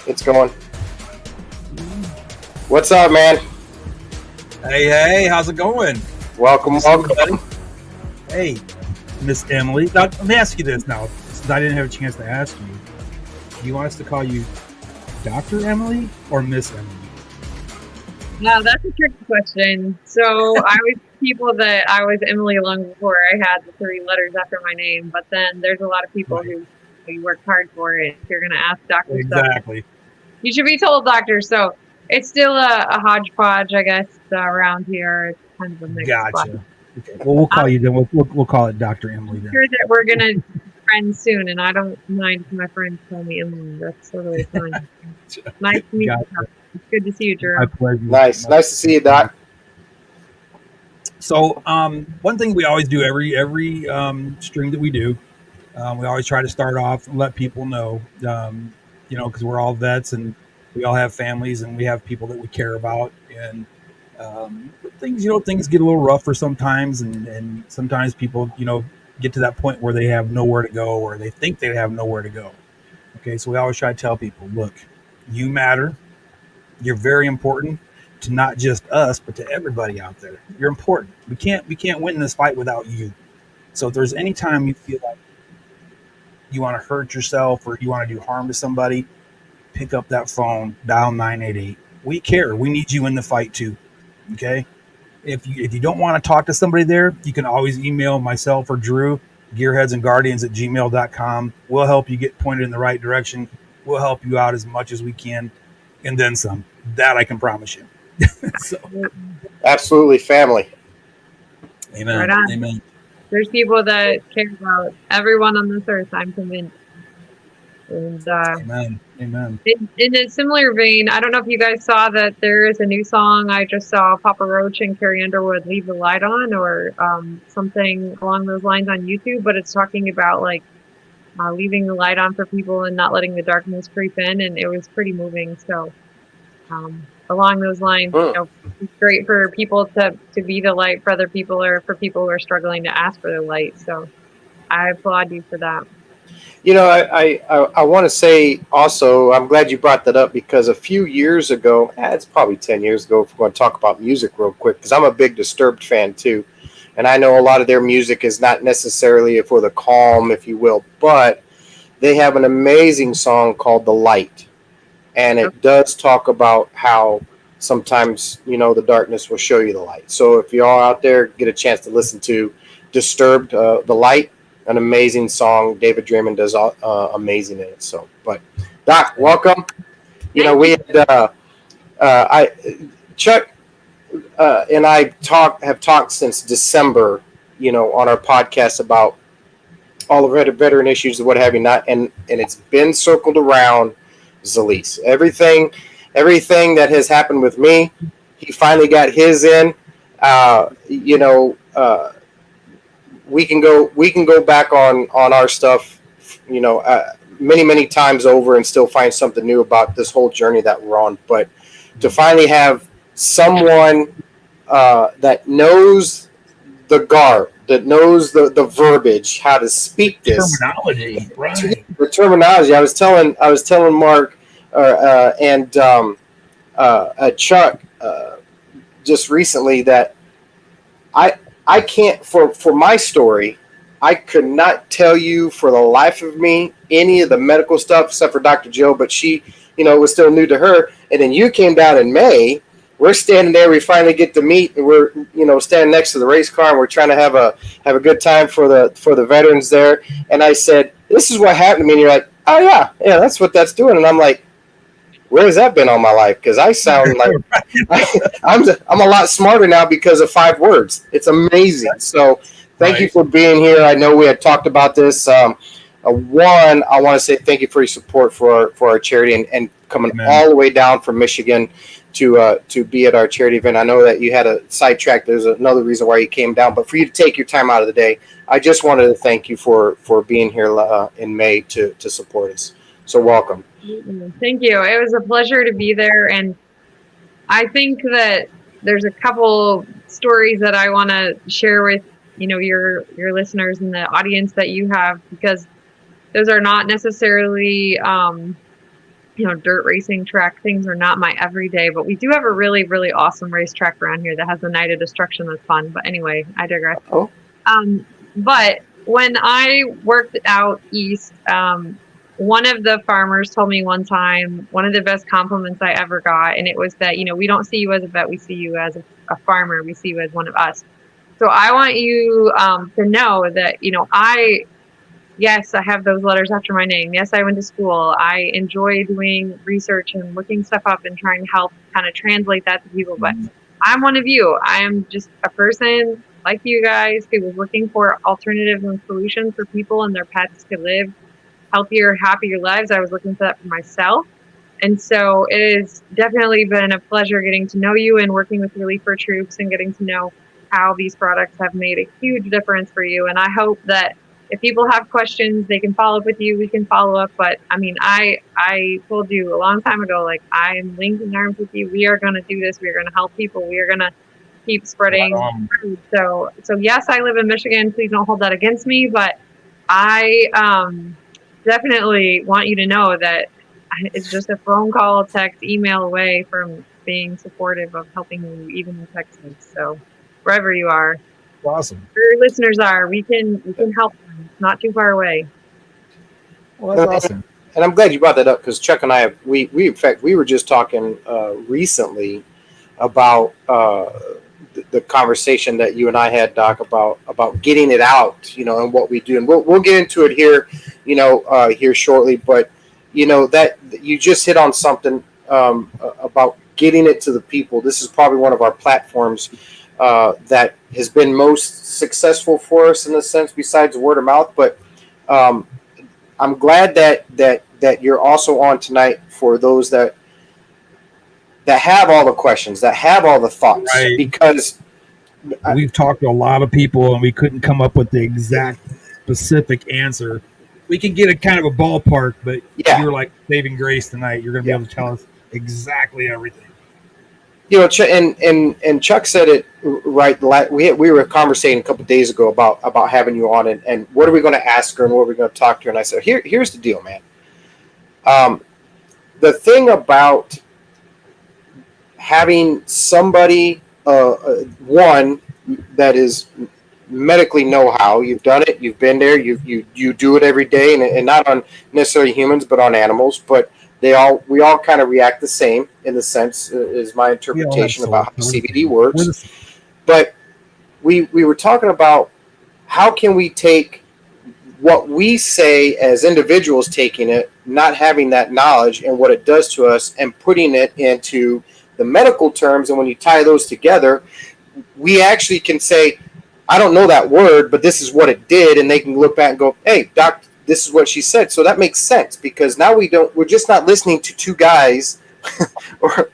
It's going. What's up, man? Hey, how's it going? Welcome. Hey, Miss Emily. Now, let me ask you this now, since I didn't have a chance to ask you. Do you want us to call you Dr. Emily or Miss Emily? Now, that's a tricky question. So I was people that I was Emily long before I had the 3 letters after my name, but then there's a lot of people who worked hard for it. If you're going to ask doctor Exactly. stuff, you should be told doctor. So it's still a hodgepodge, I guess, around here. It's kind of a mix. Gotcha. Okay. Well, we'll call you then. We'll call it Dr. Emily then. I'm sure that we're going to be friends soon, and I don't mind if my friends call me Emily. That's totally fine. Nice to meet you. It's good to see you, Jerome. My pleasure. Nice to see you, Doc. So, one thing we always do every stream that we do, we always try to start off and let people know, because we're all vets and we all have families and we have people that we care about, and things get a little rougher sometimes, and sometimes people, get to that point where they have nowhere to go, or they think they have nowhere to go. Okay, so we always try to tell people, look, you matter. You're very important to not just us, but to everybody out there. You're important. We can't win this fight without you. So if there's any time you feel like you want to hurt yourself or you want to do harm to somebody, pick up that phone, dial 988. We care. We need you in the fight too. Okay? If you don't want to talk to somebody there, you can always email myself or Drew, Gearheads and Guardians at gmail.com. We'll help you get pointed in the right direction. We'll help you out as much as we can, and then some. That I can promise you. So, absolutely, family. Amen. Right on. Amen. There's people that care about everyone on this earth, I'm convinced. And Amen. In a similar vein, I don't know if you guys saw that there is a new song. I just saw Papa Roach and Carrie Underwood leave the light on, or something along those lines on YouTube. But it's talking about leaving the light on for people and not letting the darkness creep in, and it was pretty moving. So along those lines, it's great for people to be the light for other people, or for people who are struggling to ask for the light. So I applaud you for that. I want to say also, I'm glad you brought that up, because a few years ago, it's probably 10 years ago, if we're going to talk about music real quick, because I'm a big Disturbed fan too. And I know a lot of their music is not necessarily for the calm, if you will, but they have an amazing song called The Light. And it does talk about how sometimes, the darkness will show you the light. So if you all out there get a chance to listen to Disturbed, The Light, an amazing song. David Draymond does amazing in it. So, but Doc, welcome. We had Chuck and I have talked since December, on our podcast about all the veteran issues and what have you not, and it's been circled around Zilis. Everything that has happened with me, he finally got his in. We can go back on our stuff, many times over, and still find something new about this whole journey that we're on. But to finally have someone that knows the garb, that knows the verbiage, how to speak this terminology, right? The terminology. I was telling Mark and Chuck just recently that I can't, for my story, I could not tell you for the life of me any of the medical stuff except for Dr. Jill, but she, was still new to her. And then you came down in May. We're standing there. We finally get to meet, and we're, standing next to the race car, and we're trying to have a good time for the veterans there. And I said, "This is what happened to me." And you're like, "Oh yeah, that's what that's doing." And I'm like, where has that been all my life? Because I sound like I'm a lot smarter now because of 5 words. It's amazing. So thank you for being here. I know we had talked about this. One, I want to say thank you for your support for our charity and coming all the way down from Michigan to be at our charity event. I know that you had a sidetrack. There's another reason why you came down, but for you to take your time out of the day, I just wanted to thank you for being here in May to support us. So welcome. Thank you. It was a pleasure to be there, and I think that there's a couple stories that I want to share with your listeners and the audience that you have, because those are not necessarily dirt racing track things are not my everyday, but we do have a really, really awesome racetrack around here that has a Night of Destruction that's fun. But anyway, I digress. Oh. But when I worked out east, one of the farmers told me one time, one of the best compliments I ever got, and it was that, we don't see you as a vet, we see you as a farmer, we see you as one of us. So I want you to know that, yes, I have those letters after my name. Yes, I went to school. I enjoy doing research and looking stuff up and trying to help kind of translate that to people. But I'm one of you. I am just a person like you guys who was looking for alternatives and solutions for people and their pets to live healthier, happier lives. I was looking for that for myself. And so it has definitely been a pleasure getting to know you and working with Reliever Troops and getting to know how these products have made a huge difference for you. And I hope that if people have questions, they can follow up with you. We can follow up. But I mean, I told you a long time ago, like, I am linked arms with you. We are going to do this. We are going to help people. We are going to keep spreading food. So yes, I live in Michigan. Please don't hold that against me. But I definitely want you to know that it's just a phone call, text, email away from being supportive of helping you, even in Texas. So wherever you are. Awesome. Where your listeners are, we can help them. It's not too far away. Well, that's awesome. And I'm glad you brought that up, because Chuck and I we in fact we were just talking recently about the conversation that you and I had, Doc, about getting it out, and what we do, and we'll get into it here, here shortly. But that you just hit on something about getting it to the people. This is probably one of our platforms that has been most successful for us in a sense, besides word of mouth. But I'm glad that you're also on tonight for those that have all the questions, that have all the thoughts, right. Because we've talked to a lot of people and we couldn't come up with the exact specific answer. We can get a kind of a ballpark, but you're like saving grace tonight. You're going to be able to tell us exactly everything. And Chuck said it right. We were conversating a couple of days ago about having you on, and what are we going to ask her and what are we going to talk to her. And I said, here's the deal, man. The thing about having somebody, one that is medically know-how, you've done it, you've been there, you do it every day, and not on necessarily humans, but on animals, but we all kind of react the same in the sense, is my interpretation about how CBD works. But we were talking about how can we take what we say as individuals, taking it, not having that knowledge and what it does to us, and putting it into the medical terms. And when you tie those together, we actually can say, I don't know that word, but this is what it did. And they can look back and go, hey, doc, this is what she said. So that makes sense, because now we're just not listening to two guys or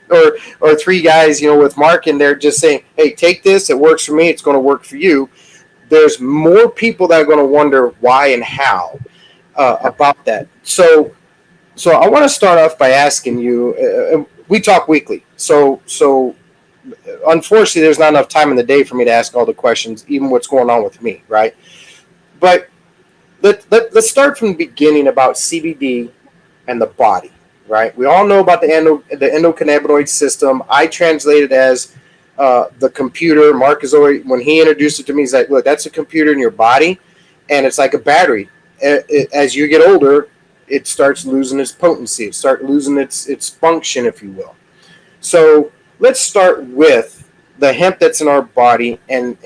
three guys, with Mark, and they're just saying, hey, take this. It works for me. It's going to work for you. There's more people that are going to wonder why and how about that. So I want to start off by asking you, we talk weekly. So unfortunately, there's not enough time in the day for me to ask all the questions, even what's going on with me, right? But let's start from the beginning about CBD and the body, right? We all know about the endocannabinoid system. I translate it as the computer. Mark is already, when he introduced it to me, he's like, look, that's a computer in your body, and it's like a battery. As you get older, it starts losing its potency. It starts losing its function, if you will. So let's start with the hemp that's in our body and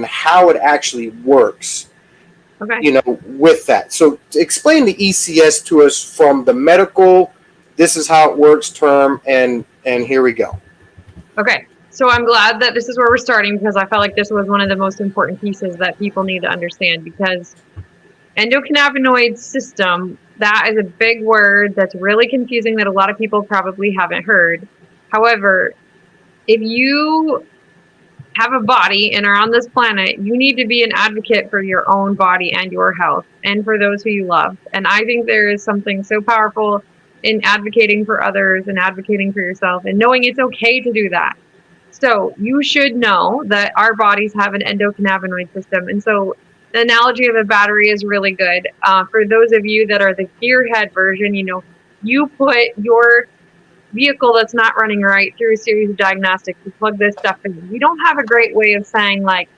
how it actually works. Okay. With that. So explain the ECS to us from the medical, this is how it works term, and here we go. Okay. So I'm glad that this is where we're starting, because I felt like this was one of the most important pieces that people need to understand, because endocannabinoid system, that is a big word that's really confusing that a lot of people probably haven't heard. However, if you have a body and are on this planet, you need to be an advocate for your own body and your health and for those who you love. And I think there is something so powerful in advocating for others and advocating for yourself and knowing it's okay to do that. So you should know that our bodies have an endocannabinoid system. And so the analogy of a battery is really good. For those of you that are the gearhead version, you put your vehicle that's not running right through a series of diagnostics. You plug this stuff in. We don't have a great way of saying, like,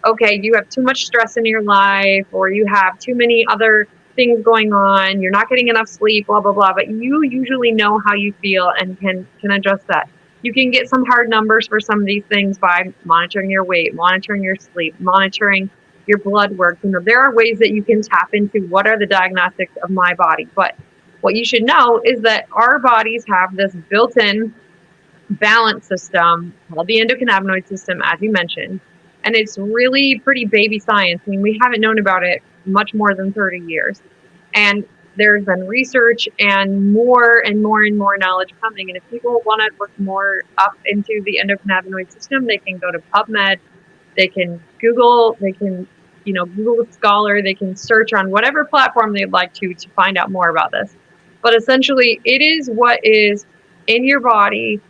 okay, you have too much stress in your life, or you have too many other things going on, you're not getting enough sleep, blah, blah, blah. But you usually know how you feel and can adjust that. You can get some hard numbers for some of these things by monitoring your weight, monitoring your sleep, monitoring your blood work. You know, there are ways that you can tap into what are the diagnostics of my body. But what you should know is that our bodies have this built-in balance system called the endocannabinoid system, as you mentioned. And it's really pretty baby science. I mean, we haven't known about it much more than 30 years. And there's been research and more knowledge coming. And if people want to look more up into the endocannabinoid system, they can go to PubMed, they can Google, they can, you know, Google Scholar, they can search on whatever platform they'd like to find out more about this. But essentially, it is what is in your body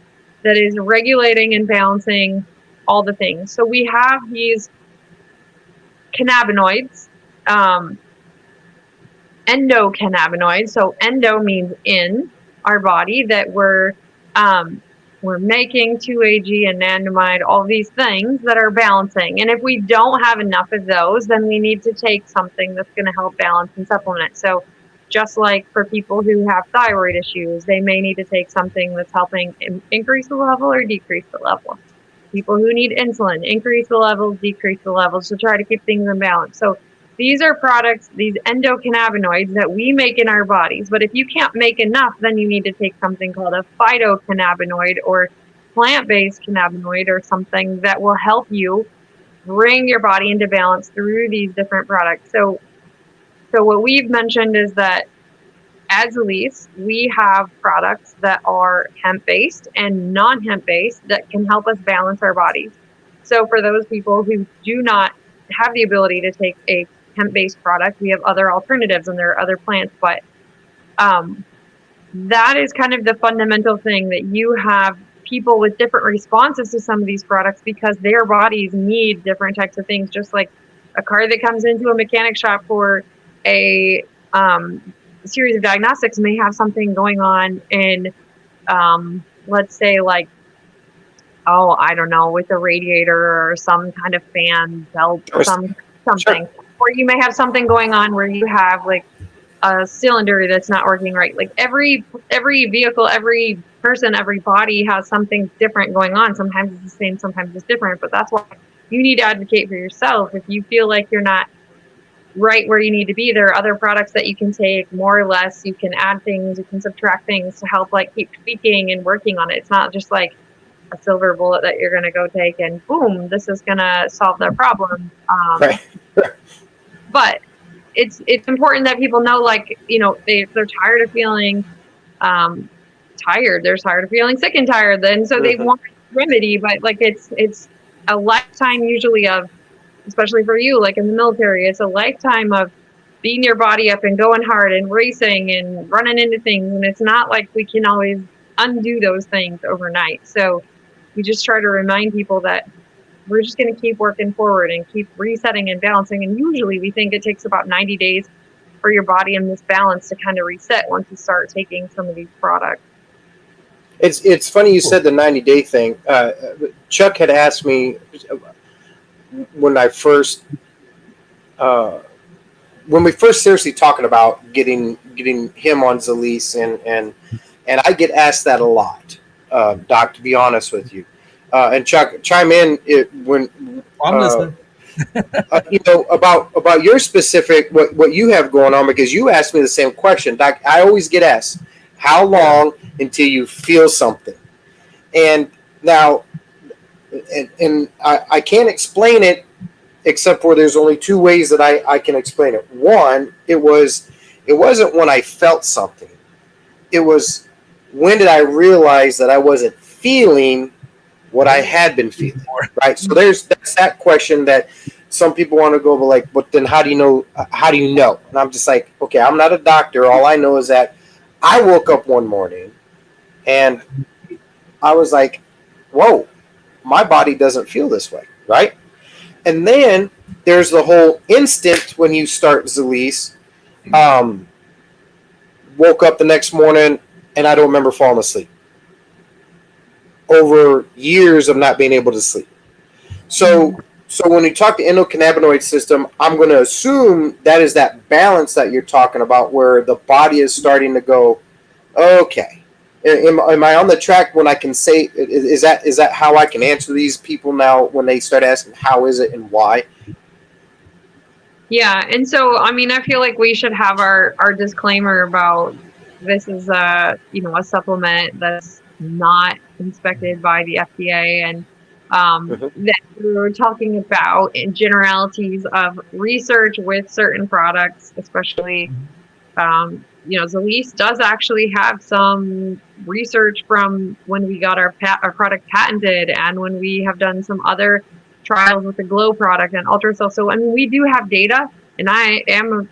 that is regulating and balancing all the things. So we have these cannabinoids, endocannabinoids. So endo means in our body, that we're making 2-AG, anandamide, all these things that are balancing. And if we don't have enough of those, then we need to take something that's going to help balance and supplement. So just like for people who have thyroid issues, they may need to take something that's helping increase the level or decrease the level. People who need insulin, increase the levels, decrease the levels to try to keep things in balance. So these are products, these endocannabinoids that we make in our bodies. But if you can't make enough, then you need to take something called a phytocannabinoid or plant-based cannabinoid or something that will help you bring your body into balance through these different products. So what we've mentioned is that at Zilis, we have products that are hemp-based and non-hemp-based that can help us balance our bodies. So for those people who do not have the ability to take a hemp-based product, we have other alternatives, and there are other plants. But that is kind of the fundamental thing, that you have people with different responses to some of these products because their bodies need different types of things, just like a car that comes into a mechanic shop for a series of diagnostics may have something going on in, let's say, like, oh, I don't know, with a radiator or some kind of fan belt or something. Sure. Or you may have something going on where you have like a cylinder that's not working right. Like every vehicle, every person, every body has something different going on. Sometimes it's the same, sometimes it's different. But that's why you need to advocate for yourself. If you feel like you're not right where you need to be, there are other products that you can take, more or less. You can add things, you can subtract things to help like keep tweaking and working on it. It's not just like a silver bullet that you're going to go take and boom, this is going to solve their problem. Right. But it's important that people know, like, you know, they're tired of feeling tired. They're tired of feeling sick and tired. Then so they want a remedy, but like it's a lifetime usually of, especially for you, like in the military, it's a lifetime of beating your body up and going hard and racing and running into things. And it's not like we can always undo those things overnight. So we just try to remind people that we're just going to keep working forward and keep resetting and balancing. And usually we think it takes about 90 days for your body in this balance to kind of reset once you start taking some of these products. It's funny you said the 90-day thing. Chuck had asked me when we first seriously talking about getting him on Zilis, and I get asked that a lot, Doc, to be honest with you. And Chuck, chime in when I'm listening. You know, about your specific what you have going on, because you asked me the same question, Doc. I always get asked, how long until you feel something? And now, and I can't explain it except for there's only two ways that I can explain it. One, it wasn't when I felt something. It was, when did I realize that I wasn't feeling what I had been feeling, right? So that's that question that some people want to go, but then how do you know? How do you know? And I'm just like, okay, I'm not a doctor. All I know is that I woke up one morning and I was like, whoa, my body doesn't feel this way, right? And then there's the whole instant when you start Zilis, woke up the next morning and I don't remember falling asleep. Over years of not being able to sleep. So when you talk to endocannabinoid system, I'm going to assume that is that balance that you're talking about, where the body is starting to go, okay, am I on the track when I can say, is that how I can answer these people now when they start asking how is it and why? Yeah, and so I mean, I feel like we should have our disclaimer about this is a supplement that's not inspected by the FDA, and that we're talking about in generalities of research with certain products, especially Zilis does actually have some research from when we got our product patented, and when we have done some other trials with the Glow product and Ultracell. So I mean, we do have data, and I am a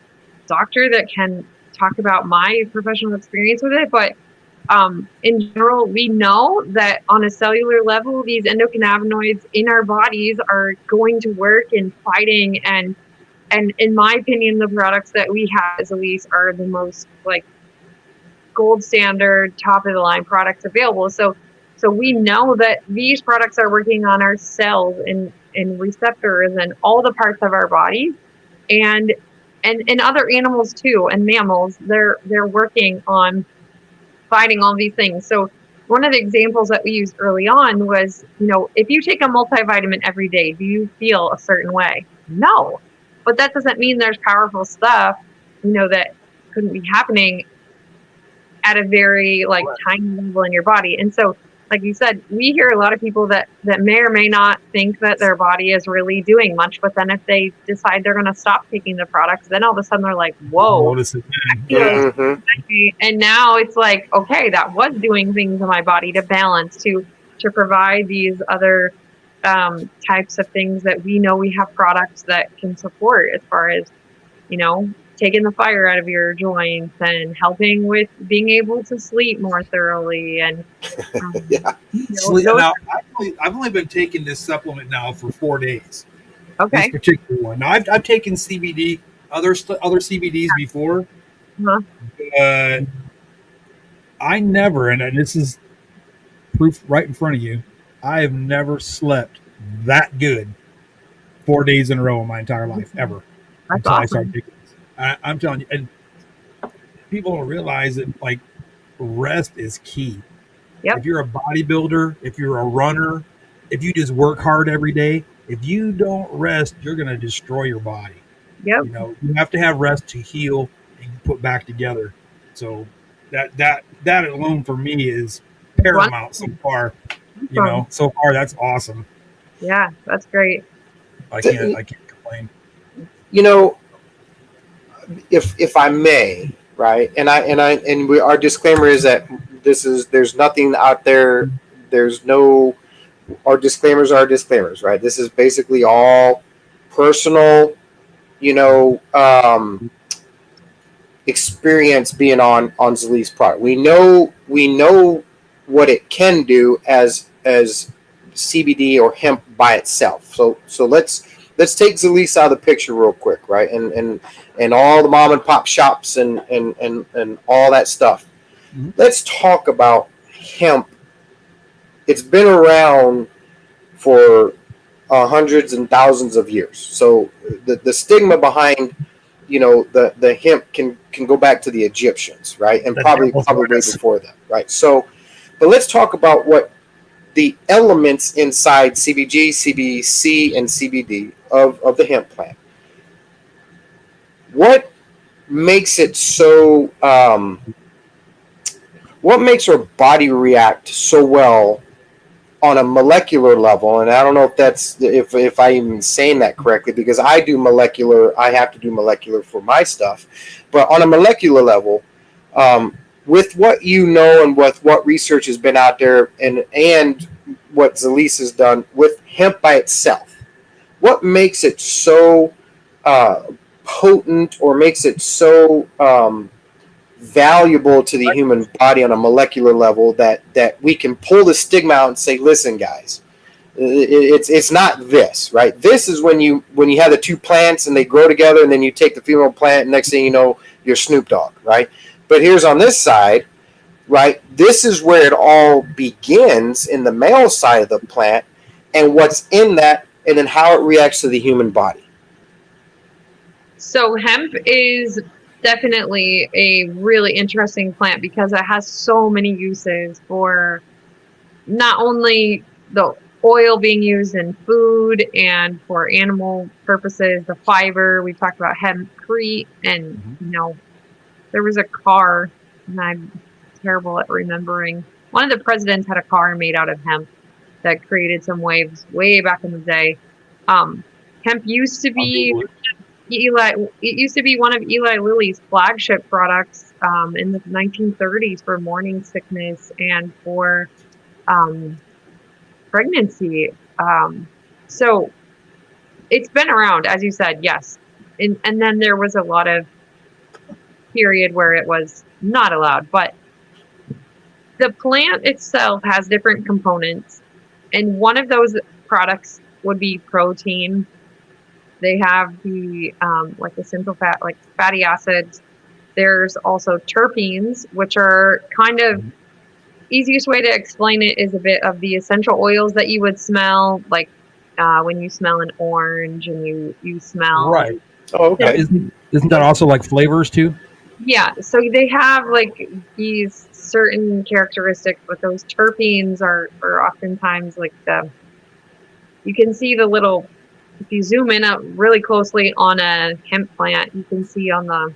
doctor that can talk about my professional experience with it. But in general, we know that on a cellular level, these endocannabinoids in our bodies are going to work in fighting, and in my opinion, the products that we have as Elise are the most like gold standard, top of the line products available. So we know that these products are working on our cells and receptors and all the parts of our body, and other animals too, and mammals. They're working on fighting all these things. So one of the examples that we used early on was, if you take a multivitamin every day, do you feel a certain way? No. But that doesn't mean there's powerful stuff, that couldn't be happening at a very tiny level in your body. And so, like you said, we hear a lot of people that may or may not think that their body is really doing much, but then if they decide they're going to stop taking the products, then all of a sudden they're like, whoa. And now it's like, okay, that was doing things in my body to balance, to provide these other types of things that we know we have products that can support, as far as, taking the fire out of your joints and helping with being able to sleep more thoroughly. And now, I've only been taking this supplement now for 4 days. Okay. This particular one. Now, I've taken CBD, other CBDs before. But I never, and this is proof right in front of you, I have never slept that good 4 days in a row in my entire life, ever. That's awesome. I started taking this. I'm telling you, and people don't realize that rest is key. Yep. If you're a bodybuilder, if you're a runner, if you just work hard every day, if you don't rest, you're going to destroy your body. Yep. You have to have rest to heal and put back together. So that alone for me is paramount so far. So far that's awesome. Yeah, that's great. I can't complain. If I may, right? And our disclaimer is that there's nothing out there. Our disclaimers are disclaimers, right? This is basically all personal, experience being on Zilis product. We know what it can do as CBD or hemp by itself. So let's take Zilis out of the picture real quick, right? And all the mom and pop shops and all that stuff. Mm-hmm. Let's talk about hemp. It's been around for hundreds and thousands of years. So the stigma behind the hemp can go back to the Egyptians, right? And probably way before that, right? So, but let's talk about what the elements inside CBG, CBC, and CBD of the hemp plant. What makes it so? What makes our body react so well on a molecular level? And I don't know if that's if I'm even saying that correctly, because I do molecular. I have to do molecular for my stuff, but on a molecular level, with what and with what research has been out there, and what Zilis has done with hemp by itself, what makes it so potent, or makes it so valuable to the human body on a molecular level that we can pull the stigma out and say, listen, guys, it's not this, right? This is when you have the two plants and they grow together, and then you take the female plant, and next thing you know, you're Snoop Dogg, right? But here's on this side, right? This is where it all begins in the male side of the plant, and what's in that, and then how it reacts to the human body. So hemp is definitely a really interesting plant because it has so many uses for not only the oil being used in food and for animal purposes, the fiber. We talked about hempcrete, and there was a car, and I'm terrible at remembering. One of the presidents had a car made out of hemp that created some waves way back in the day. Hemp used to be it used to be one of Eli Lilly's flagship products in the 1930s for morning sickness and for pregnancy. So it's been around, as you said, yes. And then there was a lot of period where it was not allowed. But the plant itself has different components. And one of those products would be protein. They have the like the simple fat, like fatty acids. There's also terpenes, which are kind of easiest way to explain it is a bit of the essential oils that you would smell, like when you smell an orange and you smell. Right. Oh, okay. Isn't that also like flavors too? Yeah. So they have like these certain characteristics, but those terpenes are oftentimes like you can see the little, if you zoom in up really closely on a hemp plant, you can see on the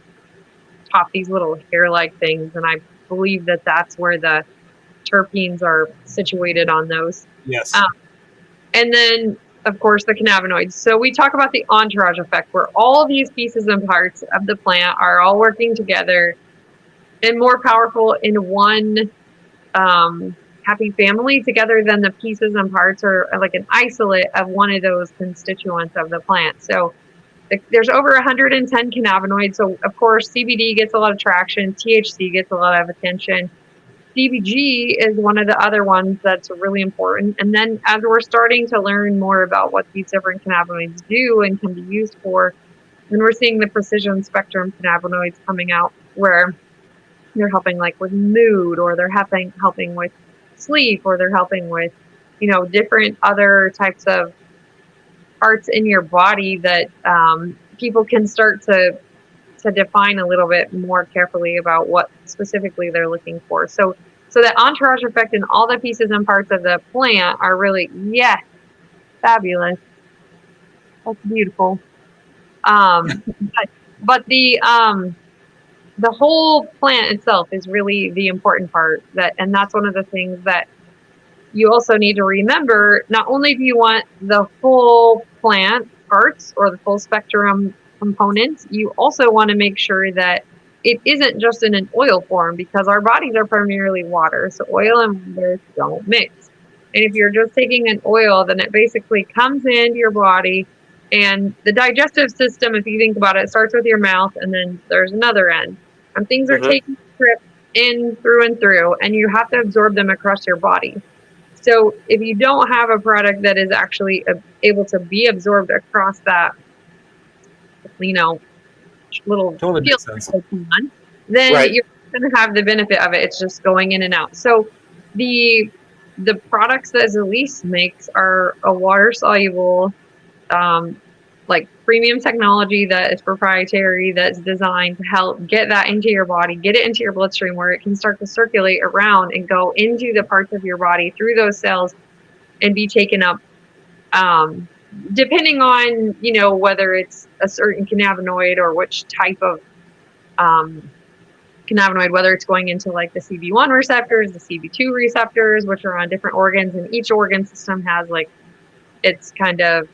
top these little hair-like things, and I believe that that's where the terpenes are situated on those. Yes. And then, of course, the cannabinoids. So we talk about the entourage effect, where all these pieces and parts of the plant are all working together and more powerful in one happy family together than the pieces and parts are like an isolate of one of those constituents of the plant. So there's over 110 cannabinoids. So, of course, CBD gets a lot of traction. THC gets a lot of attention. CBG is one of the other ones that's really important. And then as we're starting to learn more about what these different cannabinoids do and can be used for, then we're seeing the precision spectrum cannabinoids coming out where they're helping like with mood, or they're helping with sleep, or they're helping with, different other types of parts in your body that people can start to define a little bit more carefully about what specifically they're looking for. So that entourage effect and all the pieces and parts of the plant are really, fabulous. That's beautiful. But the whole plant itself is really the important part, and that's one of the things that you also need to remember. Not only do you want the full plant parts or the full spectrum components, you also want to make sure that it isn't just in an oil form, because our bodies are primarily water, so oil and water don't mix. And if you're just taking an oil, then it basically comes into your body, and the digestive system, if you think about it, starts with your mouth, and then there's another end, and things are taking a trip in through and through, and you have to absorb them across your body. So if you don't have a product that is actually able to be absorbed across that, little totally makes sense. Then you're going to have the benefit of it. It's just going in and out. So the products that Zilis makes are a water soluble, like premium technology that is proprietary, that's designed to help get that into your body, get it into your bloodstream where it can start to circulate around and go into the parts of your body through those cells and be taken up. Depending on, whether it's a certain cannabinoid or which type of cannabinoid, whether it's going into like the CB1 receptors, the CB2 receptors, which are on different organs, and each organ system has like its kind of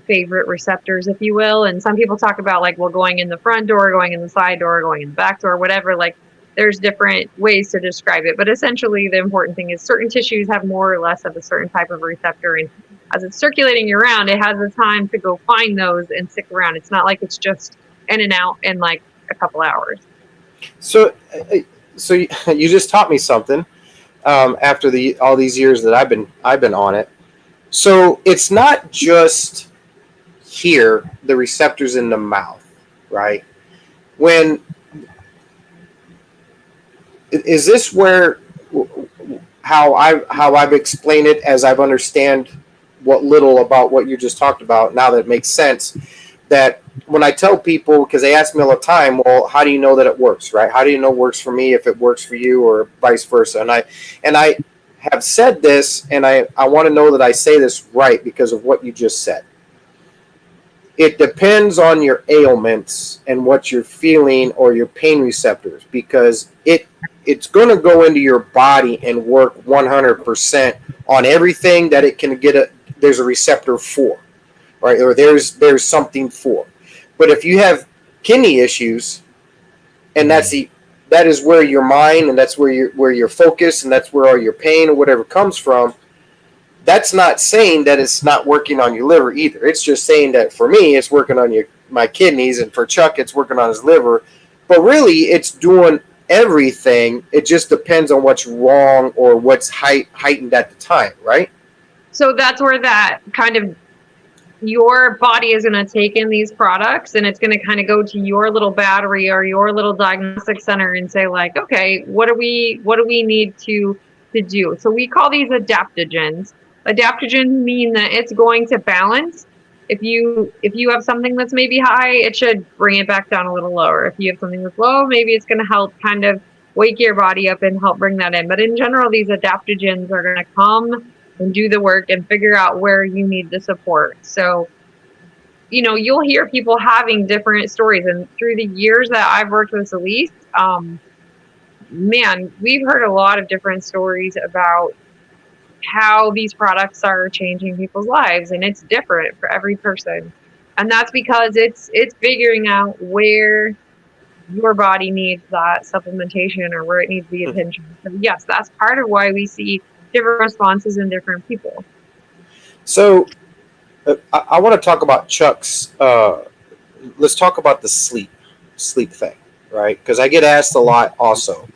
favorite receptors, if you will. And some people talk about like, well, going in the front door, going in the side door, going in the back door, whatever. Like there's different ways to describe it. But essentially the important thing is certain tissues have more or less of a certain type of receptor. And as it's circulating around, it has the time to go find those and stick around. It's not like it's just in and out in like a couple hours. So you just taught me something after all these years that I've been on it. So it's not just here, the receptors in the mouth, right? When is this where how I've explained it as I've understand what little about what you just talked about, now that it makes sense, that when I tell people, because they ask me all the time, well, how do you know that it works, right? How do you know it works for me if it works for you, or vice versa? And I have said this, and I want to know that I say this right because of what you just said. It depends on your ailments and what you're feeling, or your pain receptors, because it's going to go into your body and work 100% on everything that it can get there's a receptor for, right? Or there's something for. But if you have kidney issues, and that is where your mind, and that's where your focus, and that's where all your pain or whatever comes from, that's not saying that it's not working on your liver either. It's just saying that for me, it's working on my kidneys, and for Chuck, it's working on his liver. But really, it's doing everything. It just depends on what's wrong or what's heightened at the time, right? So that's where that kind of, your body is going to take in these products, and it's going to kind of go to your little battery or your little diagnostic center and say, like, okay, what do we need to do? So we call these adaptogens. Adaptogens mean that it's going to balance. If you have something that's maybe high, it should bring it back down a little lower. If you have something that's low, maybe it's going to help kind of wake your body up and help bring that in. But in general, these adaptogens are going to come and do the work and figure out where you need the support. So, you'll hear people having different stories. And through the years that I've worked with Zilis, man, we've heard a lot of different stories about how these products are changing people's lives, and it's different for every person. And that's because it's figuring out where your body needs that supplementation, or where it needs the attention. So yes, that's part of why we see different responses in different people. So I want to talk about Chuck's. Let's talk about the sleep thing, right? Because I get asked a lot also.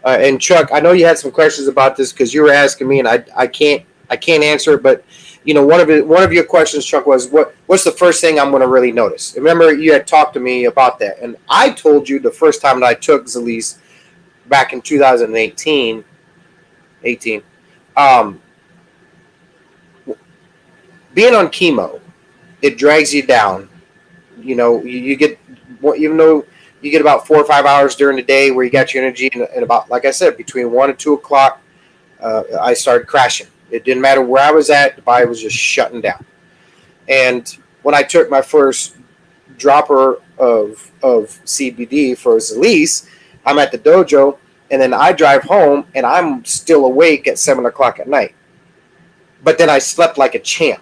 And Chuck, I know you had some questions about this because you were asking me, and I can't answer it. But one of your questions, Chuck, was what's the first thing I'm going to really notice? Remember, you had talked to me about that, and I told you the first time that I took Zilis back in 2018. Being on chemo, it drags you down. You get even though you get about 4 or 5 hours during the day where you got your energy, and about, like I said, between 1 and 2 o'clock, I started crashing. It didn't matter where I was at; the body was just shutting down. And when I took my first dropper of CBD for Zilis, I'm at the dojo, and then I drive home, and I'm still awake at 7 o'clock at night. But then I slept like a champ.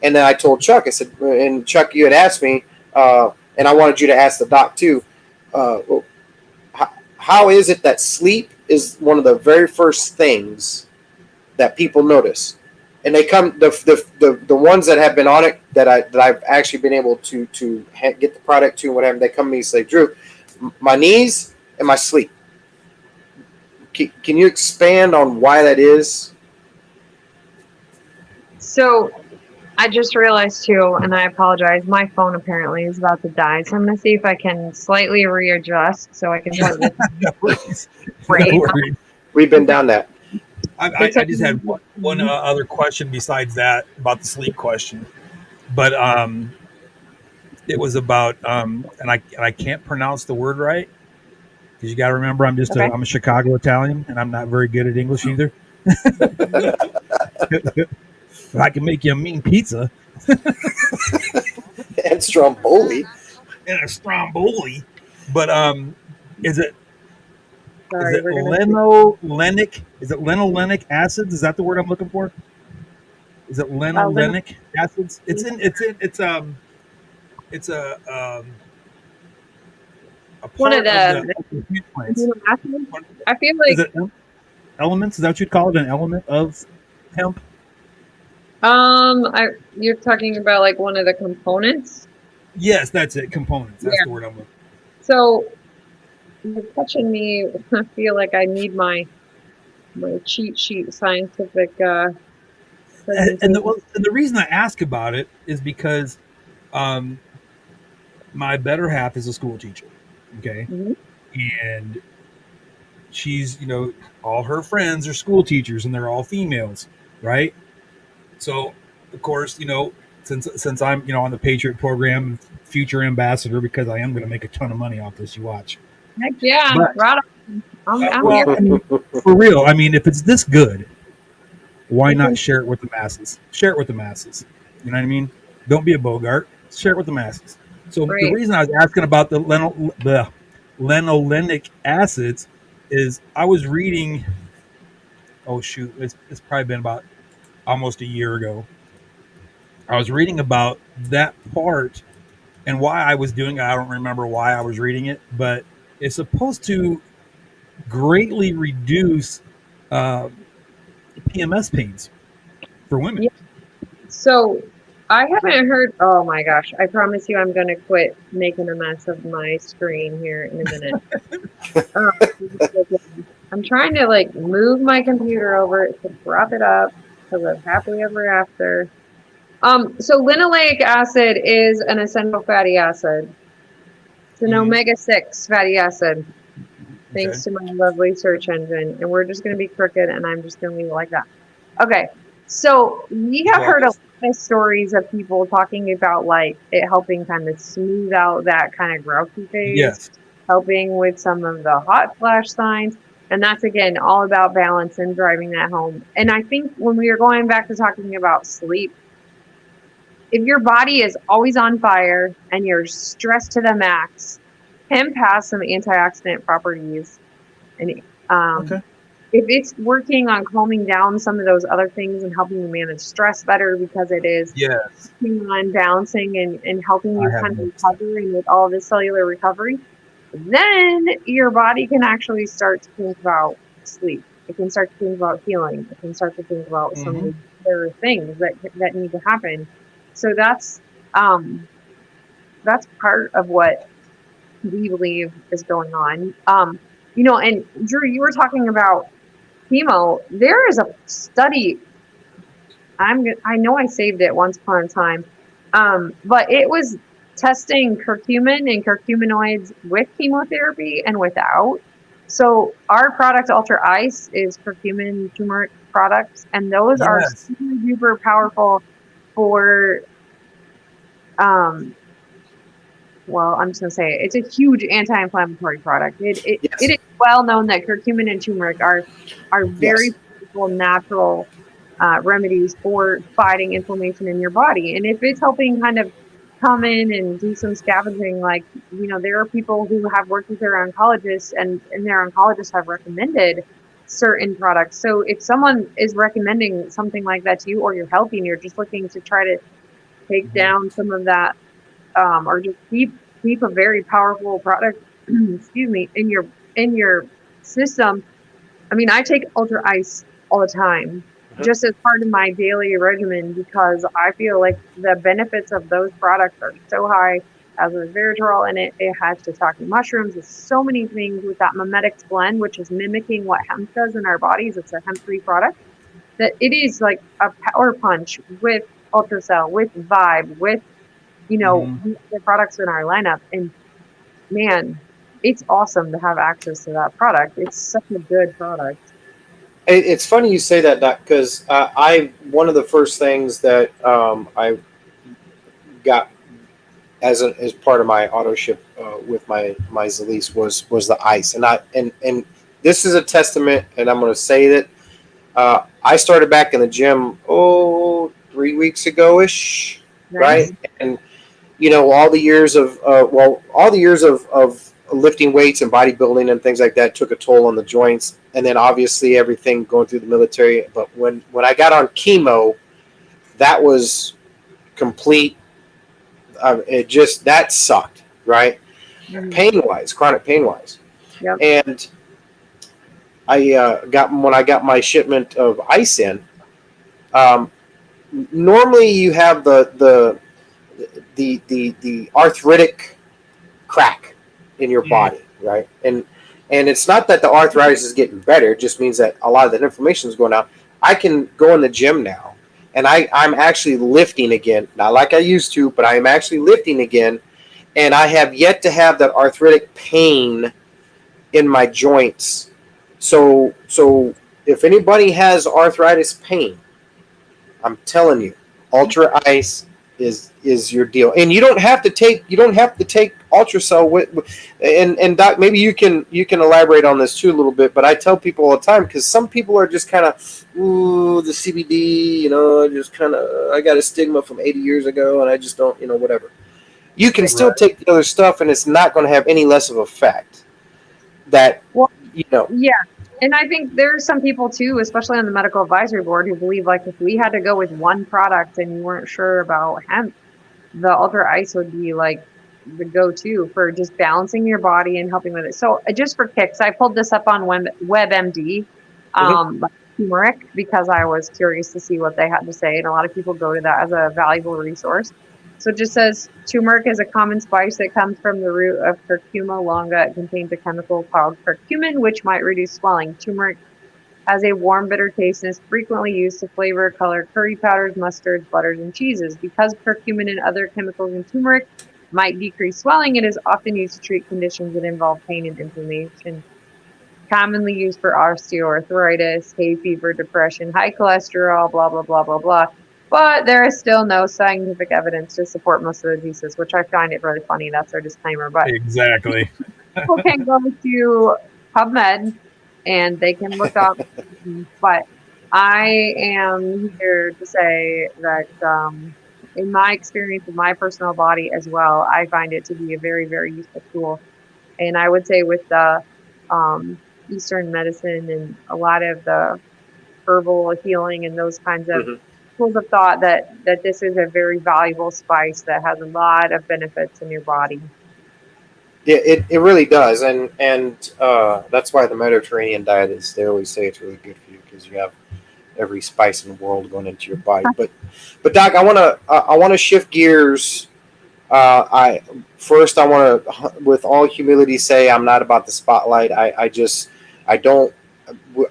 And then I told Chuck, I said, and Chuck, you had asked me, and I wanted you to ask the doc too, how is it that sleep is one of the very first things that people notice? And they come, the ones that have been on it, that I've actually been able to get the product to, and whatever, they come to me and say, Drew, my knees and my sleep. Can you expand on why that is? So I just realized too, and I apologize, my phone apparently is about to die. So I'm going to see if I can slightly readjust so I can put this No worries. We've been down that. I just had one other question besides that about the sleep question, but it was about and I can't pronounce the word right, because you got to remember I'm a Chicago Italian, and I'm not very good at English either. But I can make you a mean pizza. And Stromboli. And a Stromboli. But is it lenolenic? Is it lenolenic acids? Is that the word I'm looking for? Is it lenolenic acids? It's one of the I feel like, is it elements? Is that what you'd call it? An element of hemp? you're talking about like one of the components? Yes, that's it. Components. That's the word I'm looking for. So you're touching me. I feel like I need my cheat sheet scientific. And the reason I ask about it is because my better half is a school teacher. Okay. Mm-hmm. And she's, all her friends are school teachers and they're all females, right? So, of course, since I'm, on the Patriot program, future ambassador, because I am going to make a ton of money off this, you watch. Heck yeah, But, right on. I'm well, here. I mean, for real, I mean, if it's this good, why not share it with the masses? Share it with the masses. You know what I mean? Don't be a Bogart. Share it with the masses. So the Right. reason I was asking about the lenolenic acids is I was reading. Oh shoot! It's probably been about almost a year ago. I was reading about that part and why I was doing it. I don't remember why I was reading it, but it's supposed to greatly reduce PMS pains for women. Yeah. So I haven't heard. Oh my gosh! I promise you, I'm going to quit making a mess of my screen here in a minute. I'm trying to like move my computer over to prop it up because of happily ever after. So linoleic acid is an essential fatty acid. It's an omega-6 fatty acid. Thanks to my lovely search engine. And we're just going to be crooked and I'm just going to leave it like that. Okay. So we have heard a lot of stories of people talking about like it helping kind of smooth out that kind of grouchy phase. Yes. Helping with some of the hot flash signs. And that's, again, all about balance and driving that home. And I think when we are going back to talking about sleep, if your body is always on fire and you're stressed to the max, hemp has some antioxidant properties. And if it's working on calming down some of those other things and helping you manage stress better because it is working on balancing and helping you kind of recover and with all this cellular recovery, then your body can actually start to think about sleep. It can start to think about healing. It can start to think about some of the other things that need to happen. So that's part of what we believe is going on. And Drew, you were talking about chemo. There is a study. I know I saved it once upon a time, but it was testing curcumin and curcuminoids with chemotherapy and without. So our product, Ultra Ice, is curcumin turmeric products, and those are super duper powerful for, well, I'm just going to say it's a huge anti-inflammatory product. It is well known that curcumin and turmeric are very powerful natural remedies for fighting inflammation in your body. And if it's helping kind of come in and do some scavenging, like, there are people who have worked with their oncologists and their oncologists have recommended certain products. So if someone is recommending something like that to you, or you're healthy and you're just looking to try to take down some of that, or just keep a very powerful product, excuse me, in your system. I mean, I take Ultra Ice all the time, just as part of my daily regimen, because I feel like the benefits of those products are so high. As with resveratrol in it, it has shiitake mushrooms. There's so many things with that mimetics blend, which is mimicking what hemp does in our bodies. It's a hemp-free product. That it is like a power punch with Ultracell, with Vibe, with the products in our lineup. And man, it's awesome to have access to that product. It's such a good product. It's funny you say that, Doc, because one of the first things that I got as part of my auto ship with my Zilis was the ice, and this is a testament, and I'm going to say that I started back in the gym 3 weeks ago ish, right? And all the years of lifting weights and bodybuilding and things like that took a toll on the joints, and then obviously everything going through the military. But when I got on chemo, that was complete. That sucked, right? Pain-wise, chronic pain-wise. Yep. And when I got my shipment of ice in, normally you have the arthritic crack in your body, right? And it's not that the arthritis is getting better; it just means that a lot of that inflammation is going out. I can go in the gym now, and I'm actually lifting again, not like I used to, but I am actually lifting again, and I have yet to have that arthritic pain in my joints So if anybody has arthritis pain, I'm telling you, Ultra Ice is your deal. And you don't have to take Ultracell with and Doc, maybe you can elaborate on this too a little bit, but I tell people all the time, because some people are just kind of, ooh, the CBD, I got a stigma from 80 years ago and I just don't, whatever. You can still take the other stuff and it's not going to have any less of effect. Yeah. And I think there's some people too, especially on the medical advisory board, who believe like if we had to go with one product and you weren't sure about hemp, the Ultra Ice would be like the go-to for just balancing your body and helping with it. So just for kicks, I pulled this up on WebMD, turmeric, because I was curious to see what they had to say. And a lot of people go to that as a valuable resource. So it just says turmeric is a common spice that comes from the root of curcuma longa. It contains a chemical called curcumin, which might reduce swelling. Turmeric has a warm, bitter taste and is frequently used to flavor, color curry powders, mustards, butters, and cheeses. Because curcumin and other chemicals in turmeric might decrease swelling, it is often used to treat conditions that involve pain and inflammation. Commonly used for osteoarthritis, hay fever, depression, high cholesterol, blah, blah, blah, blah, blah. But there is still no scientific evidence to support most of the uses, which I find it really funny. That's our disclaimer. But exactly. People can go to PubMed and they can look up. But I am here to say that in my experience with my personal body as well, I find it to be a very, very useful tool. And I would say with the Eastern medicine and a lot of the herbal healing and those kinds of schools of thought, that this is a very valuable spice that has a lot of benefits in your body. Yeah, it really does, and that's why the Mediterranean diet is. They always say it's really good for you because you have every spice in the world going into your body. But Doc, I want to shift gears. I want to, with all humility, say I'm not about the spotlight.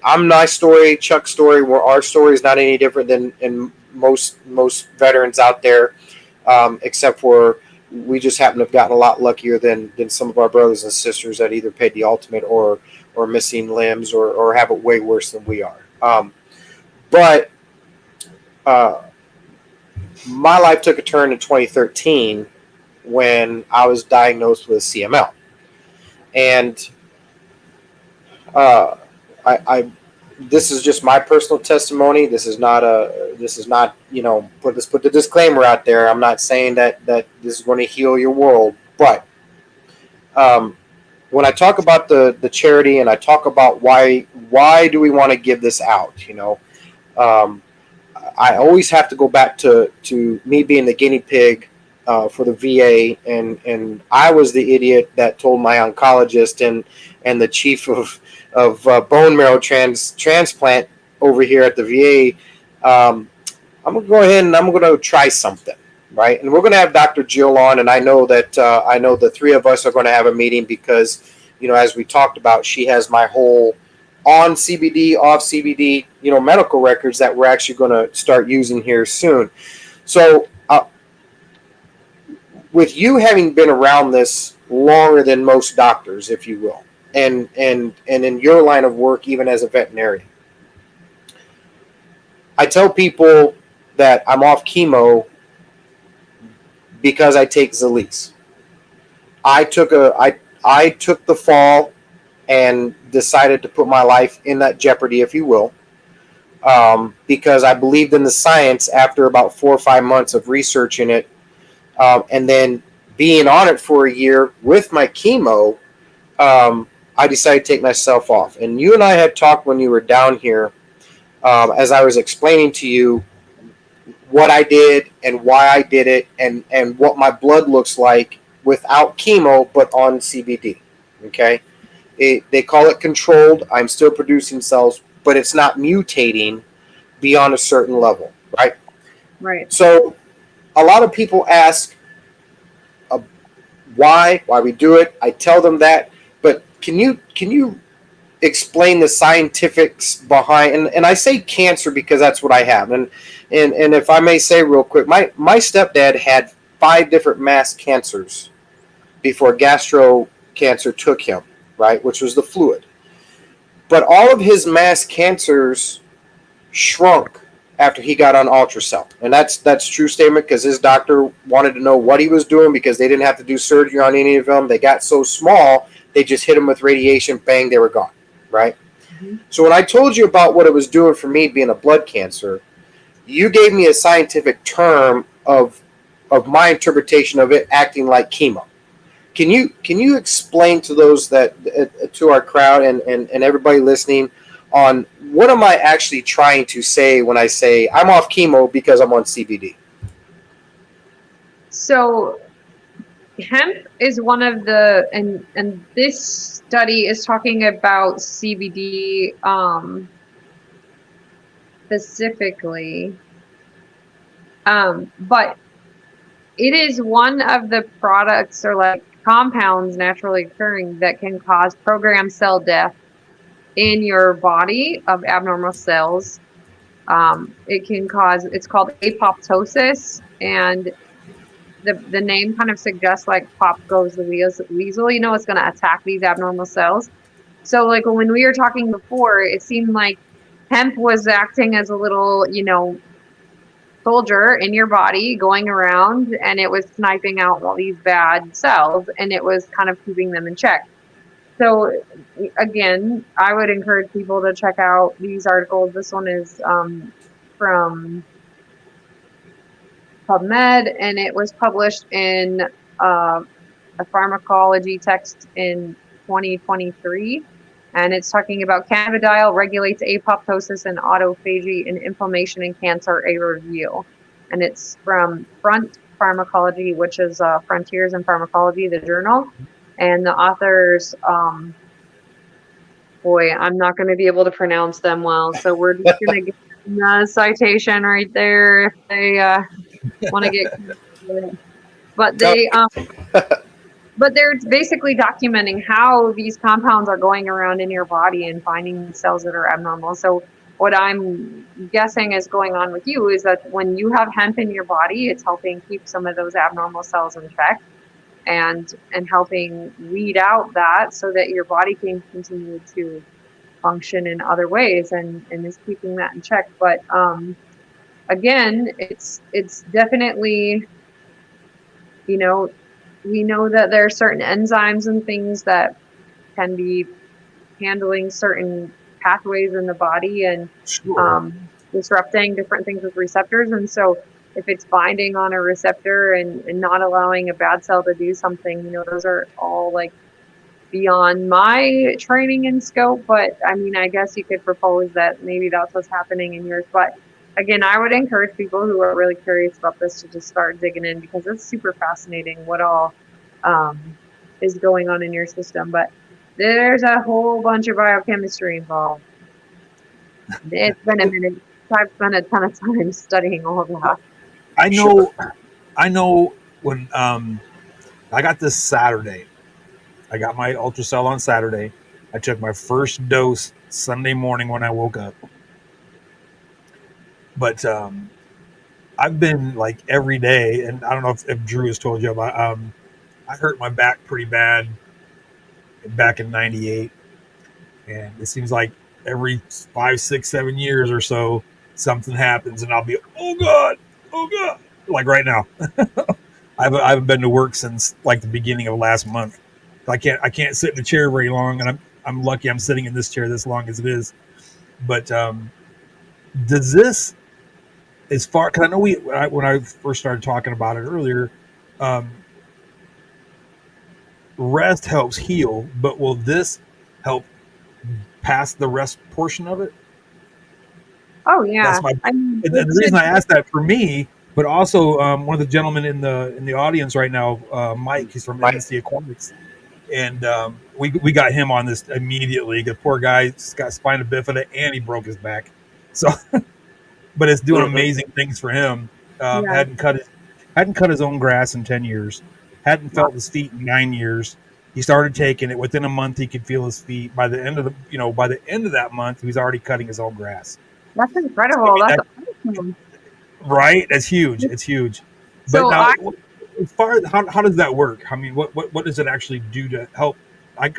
I'm my story, Chuck's story. Where our story is not any different than most veterans out there, except for we just happen to have gotten a lot luckier than some of our brothers and sisters that either paid the ultimate or missing limbs or have it way worse than we are. But my life took a turn in 2013 when I was diagnosed with CML, and this is just my personal testimony. This is not put the disclaimer out there. I'm not saying that this is going to heal your world, but when I talk about the charity and I talk about why do we want to give this out, I always have to go back to me being the guinea pig for the VA, and I was the idiot that told my oncologist and the chief of bone marrow transplant over here at the VA, I'm going to go ahead and I'm going to try something, right? And we're going to have Dr. Jill on, and I know that the three of us are going to have a meeting because, as we talked about, she has my whole on CBD, off CBD, medical records that we're actually going to start using here soon. So with you having been around this longer than most doctors, if you will, and in your line of work, even as a veterinarian, I tell people that I'm off chemo because I take Zilis. I took the fall and decided to put my life in that jeopardy, if you will, because I believed in the science after about 4 or 5 months of researching it, and then being on it for a year with my chemo. I decided to take myself off. And you and I had talked when you were down here, as I was explaining to you what I did and why I did it, and what my blood looks like without chemo but on CBD. Okay, they call it controlled. I'm still producing cells, but it's not mutating beyond a certain level, right? Right. So a lot of people ask why we do it. I tell them that, but can you explain the scientifics behind, and I say cancer because that's what I have, and if I may say real quick, my stepdad had 5 different mass cancers before gastro cancer took him, right, which was the fluid. But all of his mass cancers shrunk after he got on ultrasound, and that's true statement because his doctor wanted to know what he was doing because they didn't have to do surgery on any of them. They got so small, they just hit him with radiation, bang, they were gone, right? Mhm. So when I told you about what it was doing for me being a blood cancer, you gave me a scientific term of my interpretation of it acting like chemo. Can you explain to those that to our crowd and everybody listening on what am I actually trying to say when I say I'm off chemo because I'm on CBD? So hemp is one of the, and this study is talking about CBD specifically, but it is one of the products or like compounds naturally occurring that can cause programmed cell death in your body of abnormal cells. It can cause, it's called apoptosis, and the name kind of suggests like pop goes the weasel, you know, it's going to attack these abnormal cells. So like when we were talking before, it seemed like hemp was acting as a little, you know, soldier in your body going around, and it was sniping out all these bad cells, and it was kind of keeping them in check. So again, I would encourage people to check out these articles. This one is from PubMed, and it was published in a pharmacology text in 2023. And it's talking about cannabidiol regulates apoptosis and autophagy in inflammation and cancer, a review. And it's from Front Pharmacology, which is Frontiers in Pharmacology, the journal. And the authors, boy, I'm not going to be able to pronounce them well. So we're just going to get the citation right there if they want to get. But they, but they're basically documenting how these compounds are going around in your body and finding cells that are abnormal. So what I'm guessing is going on with you is that when you have hemp in your body, it's helping keep some of those abnormal cells in check and helping weed out that so that your body can continue to function in other ways and is keeping that in check. But again, it's definitely, you know, we know that there are certain enzymes and things that can be handling certain pathways in the body and disrupting different things with receptors. And so if it's binding on a receptor and not allowing a bad cell to do something, you know, those are all like beyond my training and scope. But I mean, I guess you could propose that maybe that's what's happening in yours. But again, I would encourage people who are really curious about this to just start digging in because it's super fascinating what all is going on in your system. But there's a whole bunch of biochemistry involved. It's been a minute. I've spent a ton of time studying all of that. I know when I got this Saturday, I got my ultrasound on Saturday. I took my first dose Sunday morning when I woke up. But I've been like every day, and I don't know if Drew has told you about. I hurt my back pretty bad back in '98, and it seems like every 5, 6, 7 years or so, something happens, and I'll be, oh god, like right now. I haven't been to work since like the beginning of last month. I can't sit in the chair very long, and I'm lucky I'm sitting in this chair this long as it is. But does this, as far, because I know when I first started talking about it earlier, rest helps heal, but will this help past the rest portion of it? Oh yeah. And the reason I asked that for me, but also one of the gentlemen in the audience right now, Mike, he's from NC Aquatics, and we got him on this immediately. The poor guy's got spina bifida and he broke his back, so but it's doing amazing things for him. Hadn't cut his own grass in 10 years, hadn't felt his feet in 9 years. He started taking it. Within a month, he could feel his feet. By the end of that month, he was already cutting his own grass. That's incredible. That's awesome. Right? It's huge. It's huge. So but now, as far as how does that work? I mean, what does it actually do to help?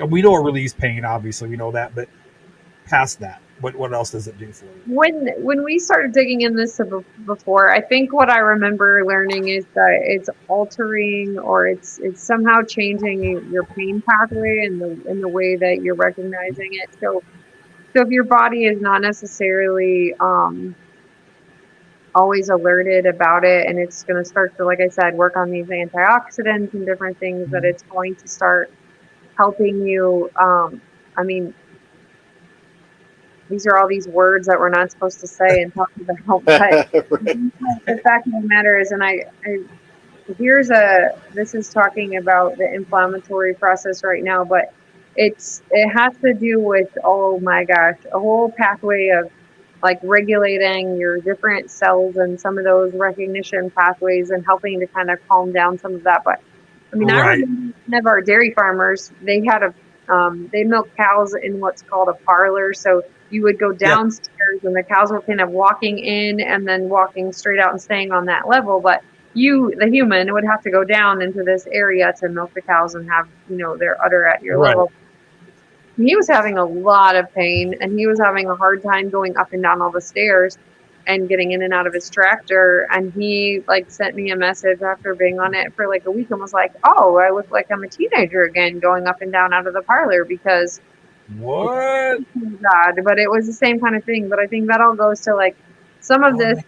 We know it relieves pain, obviously, we know that, but past that? What else does it do for you? When we started digging in this before, I think what I remember learning is that it's altering, or it's somehow changing your pain pathway and the way that you're recognizing it. So if your body is not necessarily always alerted about it, and it's going to start to, like I said, work on these antioxidants and different things, that it's going to start helping you. I mean, these are all these words that we're not supposed to say and talk about, but the fact of the matter is, and this is talking about the inflammatory process right now, but it has to do with, oh my gosh, a whole pathway of like regulating your different cells and some of those recognition pathways and helping to kind of calm down some of that. But I mean, I remember one of our dairy farmers, they had they milk cows in what's called a parlor. So you would go downstairs and the cows were kind of walking in and then walking straight out and staying on that level. But you, the human, would have to go down into this area to milk the cows and have, their udder at your level. He was having a lot of pain, and he was having a hard time going up and down all the stairs and getting in and out of his tractor. And he sent me a message after being on it for a week and was like, "Oh, I look like I'm a teenager again, going up and down out of the parlor because." What? God, but it was the same kind of thing. But I think that all goes to some of this.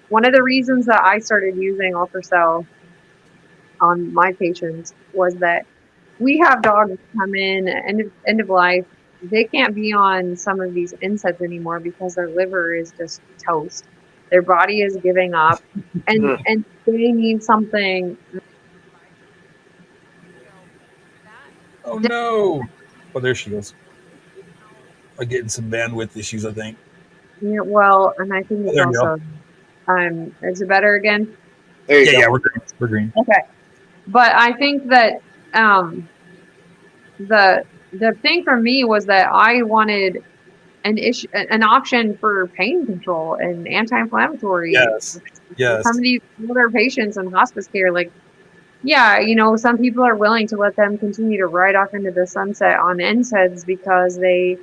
One of the reasons that I started using ultrasound on my patients was that we have dogs come in end of life. They can't be on some of these NSAIDs anymore because their liver is just toast. Their body is giving up, and they need something. Oh no! Oh, there she goes. I'm getting some bandwidth issues, I think. Yeah, well, and I think it's also. Is it better again? There you go. We're green. Okay, but I think that the thing for me was that I wanted an option for pain control and anti-inflammatory. Yes. Some of these older patients in hospice care, some people are willing to let them continue to ride off into the sunset on NSAIDs because they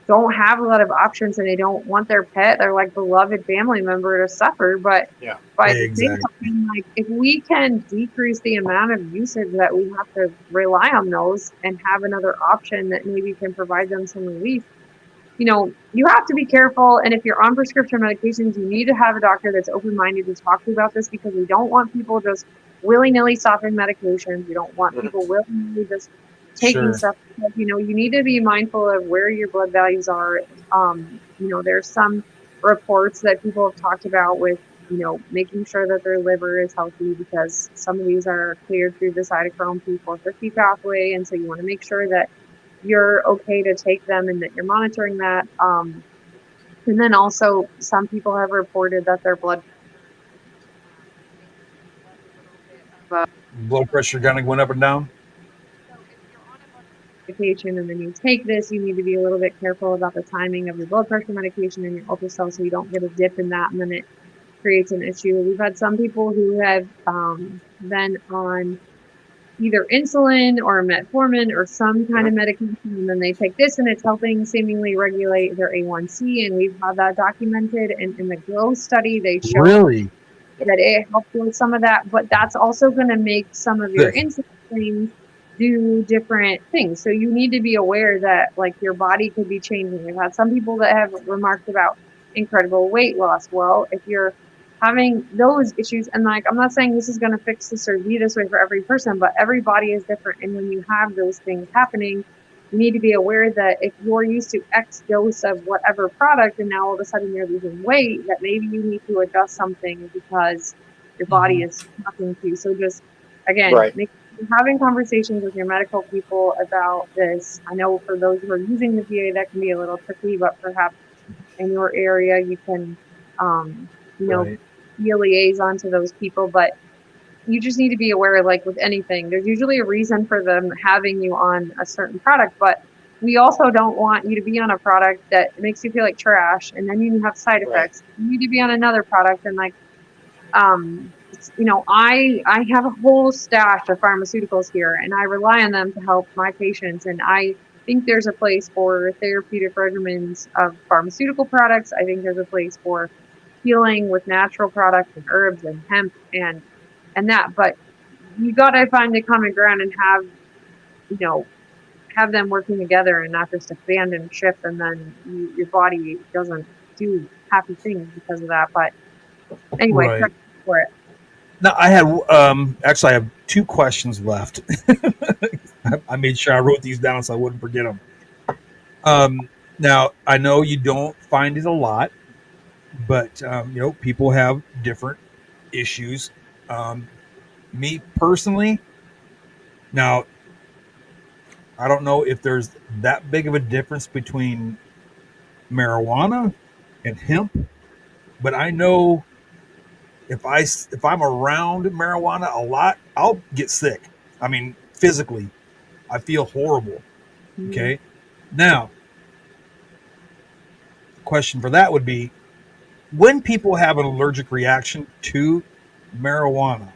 don't have a lot of options and they don't want their pet, their beloved family member, to suffer. But by the same time, if we can decrease the amount of usage that we have to rely on those and have another option that maybe can provide them some relief, you have to be careful. And if you're on prescription medications, you need to have a doctor that's open-minded to talk to you about this, because we don't want people just willy-nilly stopping medications. We don't want people willy-nilly just taking stuff. You need to be mindful of where your blood values are. There's some reports that people have talked about with, making sure that their liver is healthy, because some of these are cleared through the cytochrome P450 pathway. And so you want to make sure that you're okay to take them and that you're monitoring that. And then also some people have reported that their blood pressure kind of went up and down. Medication, and then you take this, you need to be a little bit careful about the timing of your blood pressure medication and your ultrasound, so you don't get a dip in that and then it creates an issue. We've had some people who have been on either insulin or metformin or some kind of medication, and then they take this and it's helping seemingly regulate their A1C, and we've had that documented. And in the GLOW study, they showed that it helped with some of that, but that's also going to make some of your insulin things do different things. So you need to be aware that your body could be changing. We've had some people that have remarked about incredible weight loss. Well, if you're having those issues, and I'm not saying this is going to fix this or be this way for every person, but every body is different. And when you have those things happening, you need to be aware that if you're used to X dose of whatever product and now all of a sudden you're losing weight, that maybe you need to adjust something because your body is talking to you. So just, again, having conversations with your medical people about this. I know for those who are using the VA, that can be a little tricky, but perhaps in your area, you can, be a liaison to those people. But you just need to be aware, with anything, there's usually a reason for them having you on a certain product, but we also don't want you to be on a product that makes you feel like trash and then you have side effects. You need to be on another product and I have a whole stash of pharmaceuticals here, and I rely on them to help my patients. And I think there's a place for therapeutic regimens of pharmaceutical products. I think there's a place for healing with natural products and herbs and hemp and that. But you gotta find the common ground and have them working together and not just abandon ship, and then your body doesn't do happy things because of that. But anyway, Right. for it. Now I had actually I have 2 questions left. I made sure I wrote these down so I wouldn't forget them. Now I know you don't find it a lot, but people have different issues. Me personally, now I don't know if there's that big of a difference between marijuana and hemp, but I know if I'm around marijuana a lot, I'll get sick. I mean, physically, I feel horrible. Okay. Now, the question for that would be, when people have an allergic reaction to marijuana,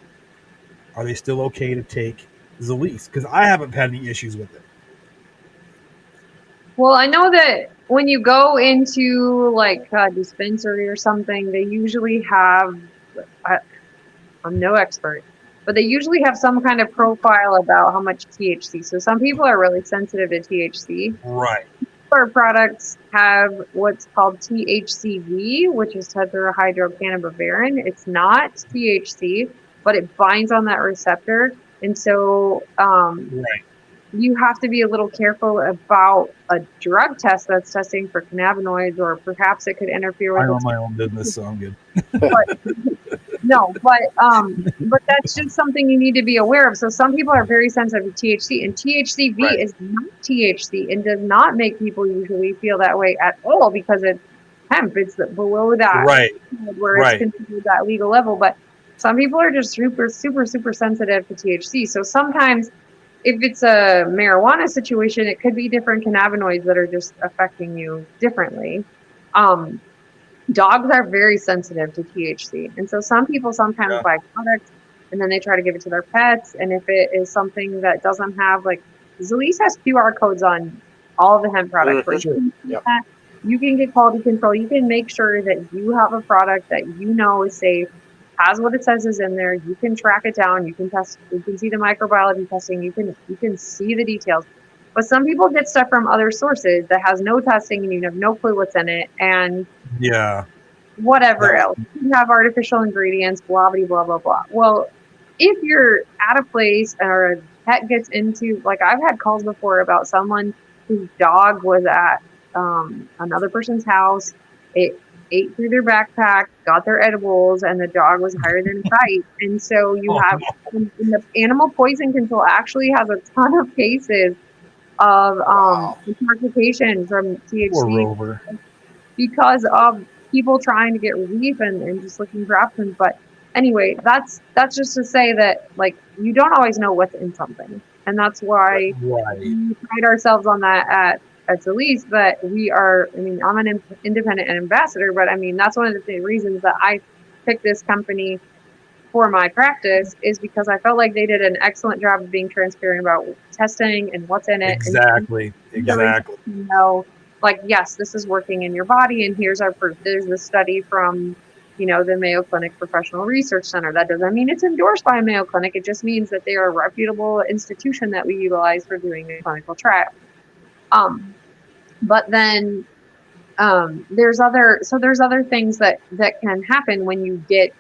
are they still okay to take Zilis? Because I haven't had any issues with it. Well, I know that when you go into like a dispensary or something, they usually have, I'm no expert, but they usually have some kind of profile about how much THC. So some people are really sensitive to THC. Right. Our products have what's called THCV, which is tetrahydrocannabivarin. It's not THC, but it binds on that receptor. And so Right. you have to be a little careful about a drug test that's testing for cannabinoids, or perhaps it could interfere with I own my own business, so I'm good. but, no, but that's just something you need to be aware of. So some people are very sensitive to THC, and THCV Right. is not THC and does not make people usually feel that way at all, because it's hemp. It's below that, Right. where Right. it's considered that legal level. But some people are just super, super, super sensitive to THC. So sometimes, if it's a marijuana situation, it could be different cannabinoids that are just affecting you differently. Dogs are very sensitive to THC. And so some people sometimes buy products and then they try to give it to their pets. And if it is something that doesn't have, like, Zilis has QR codes on all the hemp products. You can get quality control. You can make sure that you have a product that you know is safe, has what it says is in there. You can track it down. You can test. You can see the microbiology testing. You can see the details. But some people get stuff from other sources that has no testing, and you have no clue what's in it, and whatever else. You have artificial ingredients, blah blah blah blah blah. Well, if you're at a place or a pet gets into, like, I've had calls before about someone whose dog was at another person's house. It ate through their backpack, got their edibles, and the dog was higher than a kite. And so you have, in the animal poison control actually has a ton of cases of intoxication from THC because of people trying to get relief and just looking for options. But anyway, that's just to say that, like, you don't always know what's in something, and that's why we pride ourselves on that at Zilis, that we are, I mean, I'm an independent ambassador, but I mean, that's one of the reasons that I picked this company for my practice, is because I felt like they did an excellent job of being transparent about testing and what's in it. Exactly. You know, like, yes, this is working in your body, and here's our proof. There's the study from, the Mayo Clinic Professional Research Center. That doesn't mean it's endorsed by a Mayo Clinic. It just means that they are a reputable institution that we utilize for doing a clinical trial. But then there's other things that can happen when you get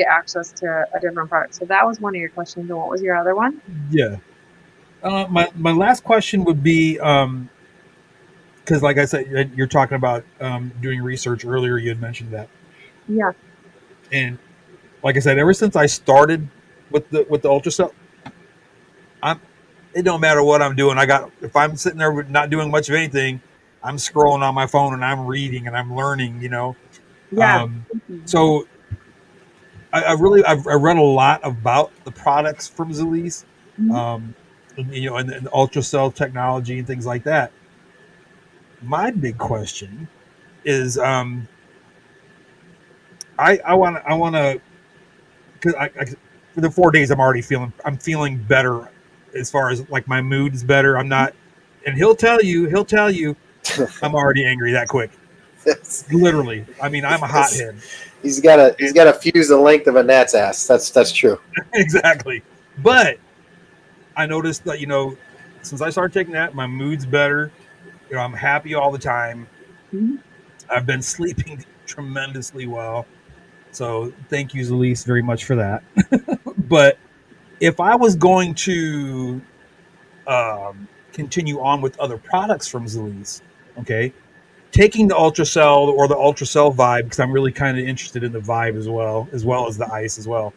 access to a different product. So that was one of your questions. And what was your other one? Yeah. My last question would be, because like I said, you're talking about doing research earlier. You had mentioned that. Yeah. And like I said, ever since I started with the ultrasound, it don't matter what I'm doing. If I'm sitting there not doing much of anything, I'm scrolling on my phone and I'm reading and I'm learning, Yeah. So I've read a lot about the products from Zilis, and the ultracell technology and things like that. My big question is, I want to, because for the 4 days I'm feeling better, as far as, like, my mood is better. I'm not And he'll tell you, I'm already angry that quick. Literally. I mean, I'm a hothead. He's got to fuse the length of a gnat's ass. That's true. Exactly. But I noticed that, since I started taking that, my mood's better. I'm happy all the time. Mhm. I've been sleeping tremendously well. So thank you, Zilis, very much for that. But if I was going to continue on with other products from Zilis, okay, taking the Ultracell or the Ultracell Vibe, because I'm really kind of interested in the Vibe as well as the Ice as well.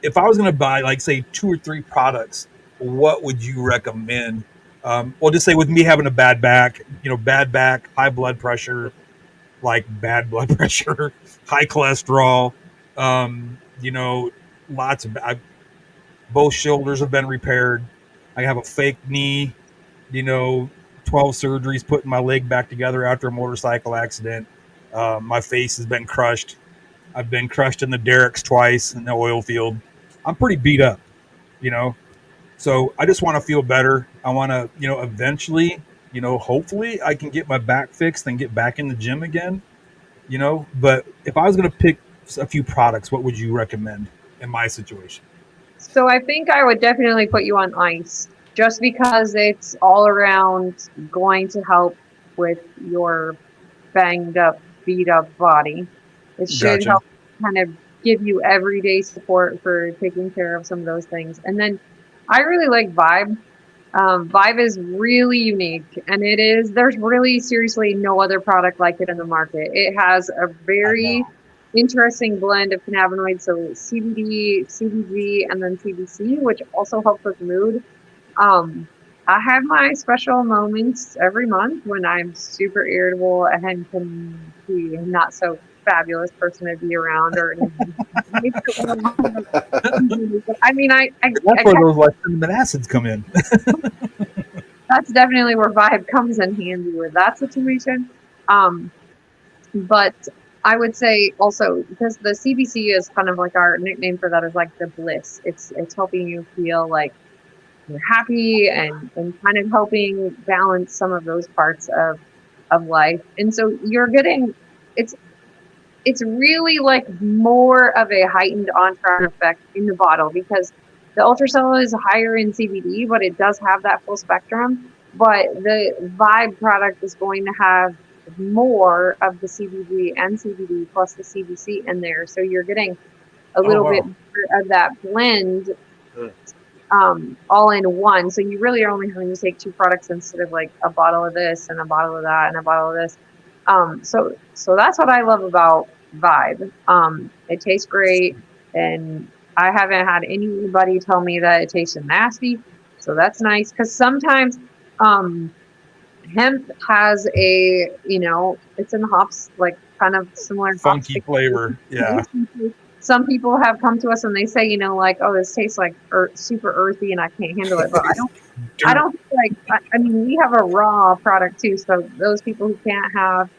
If I was going to buy, like, say, 2 or 3 products, what would you recommend? Well, just say with me having a bad back, high blood pressure, like bad blood pressure, high cholesterol, lots of, both shoulders have been repaired. I have a fake knee, 12 surgeries putting my leg back together after a motorcycle accident. My face has been crushed. I've been crushed in the derricks twice in the oil field. I'm pretty beat up, you know. So I just want to feel better. I want to, eventually, hopefully I can get my back fixed and get back in the gym again, But if I was going to pick a few products, what would you recommend in my situation? So I think I would definitely put you on ice just because it's all around going to help with your banged up, beat up body. It should Gotcha. help kind of give you everyday support for taking care of some of those things. And then I really like Vibe. Vibe is really unique, and there's really seriously no other product like it in the market. It has a I very know. interesting blend of cannabinoids, so CBD, CBG, and then CBC, which also helps with mood. Um, I have my special moments every month when I'm super irritable and can be not so fabulous person to be around, or I mean, That's where those like cinnamon acids come in. that's definitely where Vibe comes in handy with that situation. Um, but I would say also because the CBC is kind of like our nickname for that is like the bliss. It's helping you feel like you're happy and kind of helping balance some of those parts of life. And so you're getting it's it's really like more of a heightened on-track effect in the bottle because the Ultracell is higher in CBD, but it does have that full spectrum. But the Vibe product is going to have more of the CBD and CBD plus the CBC in there. So you're getting a Oh little bit wow. more of that blend Mm. all in one. So you really are only having to take 2 products instead of like a bottle of this and a bottle of that and a bottle of this. So that's what I love about Vibe. It tastes great, and I haven't had anybody tell me that it tasted nasty. So that's nice because sometimes hemp has it's in the hops like kind of similar hops. Funky flavor. Yeah. Some people have come to us and they say, like, oh, this tastes like super earthy and I can't handle it. But I don't feel like, I mean, we have a raw product too. So those people who can't have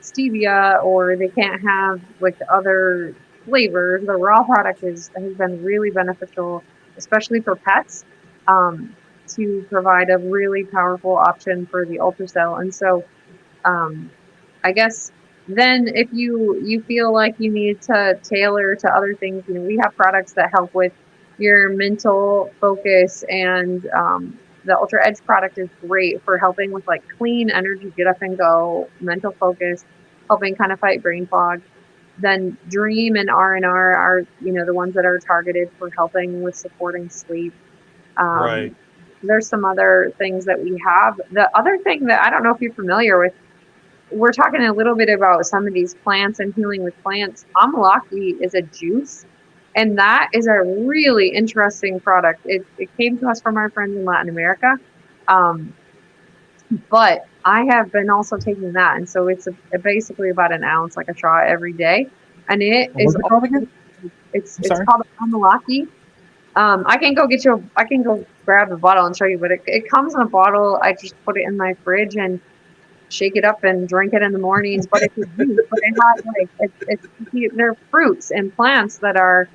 stevia or they can't have like the other flavors, the raw product has been really beneficial, especially for pets, to provide a really powerful option for the ultracell. And so, I guess then if you feel like you need to tailor to other things, we have products that help with your mental focus, and the Ultra Edge product is great for helping with like clean energy, get up and go, mental focus, helping kind of fight brain fog. Then Dream and R&R are the ones that are targeted for helping with supporting sleep. Right. There's some other things that we have. The other thing that I don't know if you're familiar with, we're talking a little bit about some of these plants and healing with plants. Amalaki is a juice, and that is a really interesting product. It came to us from our friends in Latin America, but I have been also taking that, and so it's basically about an ounce, like a shot every day, and it What's it called again? it's Sorry? called Amalaki. I can go grab the bottle and show you, but it comes in a bottle. I just put it in my fridge and shake it up and drink it in the mornings. But it's a juice. But it has like they're fruits and plants that are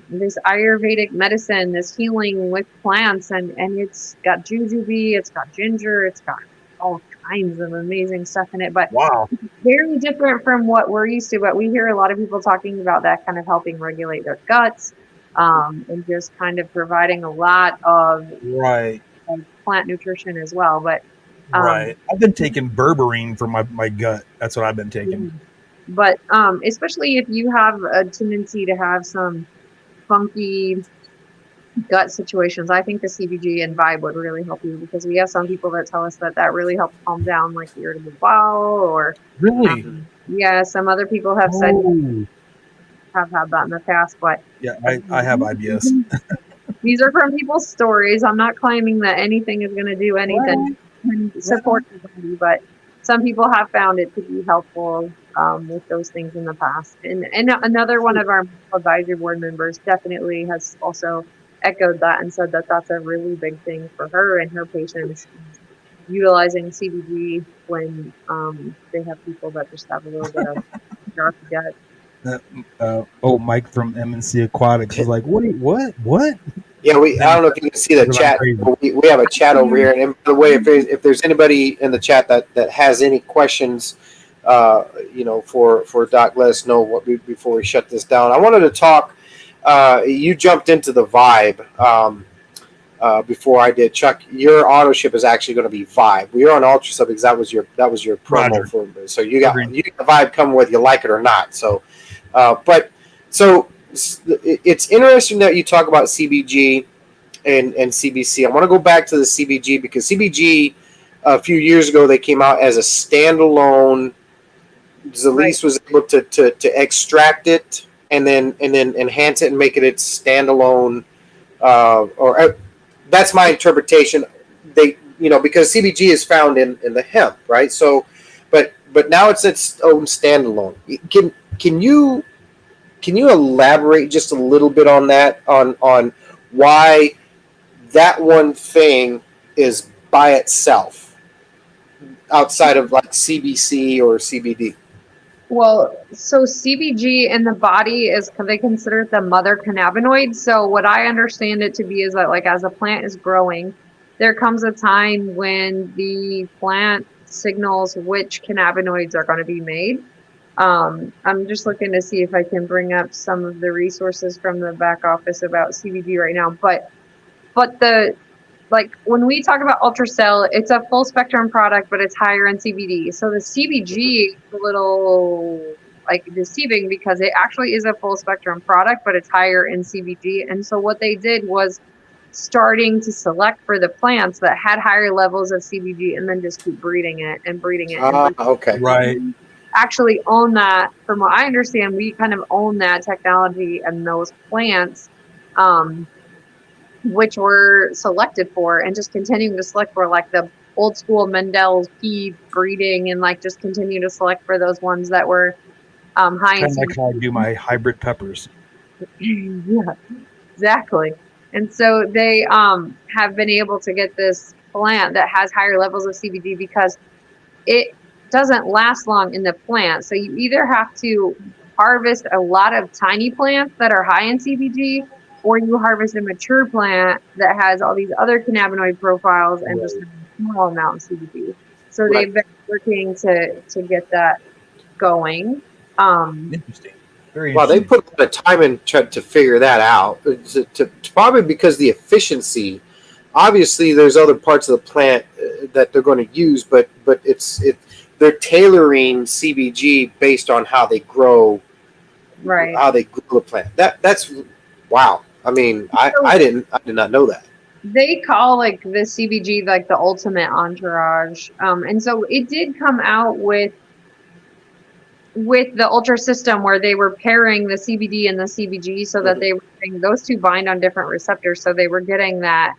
this Ayurvedic medicine, this healing with plants, and it's got jujube, it's got ginger, it's got all kinds of amazing stuff in it. But Wow. it's very different from what we're used to. But we hear a lot of people talking about that kind of helping regulate their guts, and just kind of providing a lot of Right. plant nutrition as well. But Right. I've been taking berberine for my gut. That's what I've been taking. But especially if you have a tendency to have some funky gut situations, I think the CBG and Vibe would really help you, because we have some people that tell us that that really helps calm down like irritable bowel, or Really? yeah, some other people have said Oh. have had that in the past. But Yeah, I have IBS. these are from people's stories. I'm not claiming that anything is going to do anything to support the body, but some people have found it to be helpful with those things in the past. And another one of our advisory board members definitely has also echoed that and said that that's a really big thing for her and her patients, utilizing CBD when they have people that just have a little bit of dark gut. Mike from M&C Aquatics is like, what? Yeah, I don't know if you can see the chat. We have a chat over here. And by the way, if there's anybody in the chat that has any questions, for Doc, let us know before we shut this down. I wanted to talk. You jumped into the Vibe before I did. Chuck, your auto ship is actually going to be Vibe. We are on Ultra Sub because that was your promo for. So you got the Vibe coming with you, like it or not. So, it's interesting that you talk about CBG and CBC. I want to go back to the CBG because CBG a few years ago they came out as a standalone. Zilis was able to extract it and then enhance it and make it its standalone. That's my interpretation. Because CBG is found in the hemp, right? So, but now it's its own standalone. Can you elaborate just a little bit on that, on why that one thing is by itself outside of like CBC or CBD? Well, so CBG in the body they consider it the mother cannabinoid. So what I understand it to be is that, like, as a plant is growing, there comes a time when the plant signals which cannabinoids are going to be made. I'm just looking to see if I can bring up some of the resources from the back office about CBD right now. But when we talk about Ultracell, it's a full spectrum product, but it's higher in CBD. So the CBG is a little deceiving because it actually is a full spectrum product, but it's higher in CBD. And so what they did was starting to select for the plants that had higher levels of CBG and then just keep breeding it. Okay. Right. Actually own that. From what I understand, we kind of own that technology and those plants, which were selected for, and just continuing to select for, like the old school Mendel's pea breeding, and like just continue to select for those ones that were high in CBD. Kind of like how I do my hybrid peppers. Yeah, exactly. And so they have been able to get this plant that has higher levels of CBD because it doesn't last long in the plant. So you either have to harvest a lot of tiny plants that are high in CBG, or you harvest a mature plant that has all these other cannabinoid profiles and just a small amount of CBD. So they've been working to get that going. Interesting. Very interesting. Well, they put a lot of time in to figure that out. Probably because the efficiency. Obviously, there's other parts of the plant that they're going to use, but they're tailoring CBG based on how they grow, right? How they grow the plant. That's wow. I mean, I did not know that. They call like the CBG like the ultimate entourage, and so it did come out with the Ultra system where they were pairing the CBD and the CBG so that they were getting those two bind on different receptors. So they were getting that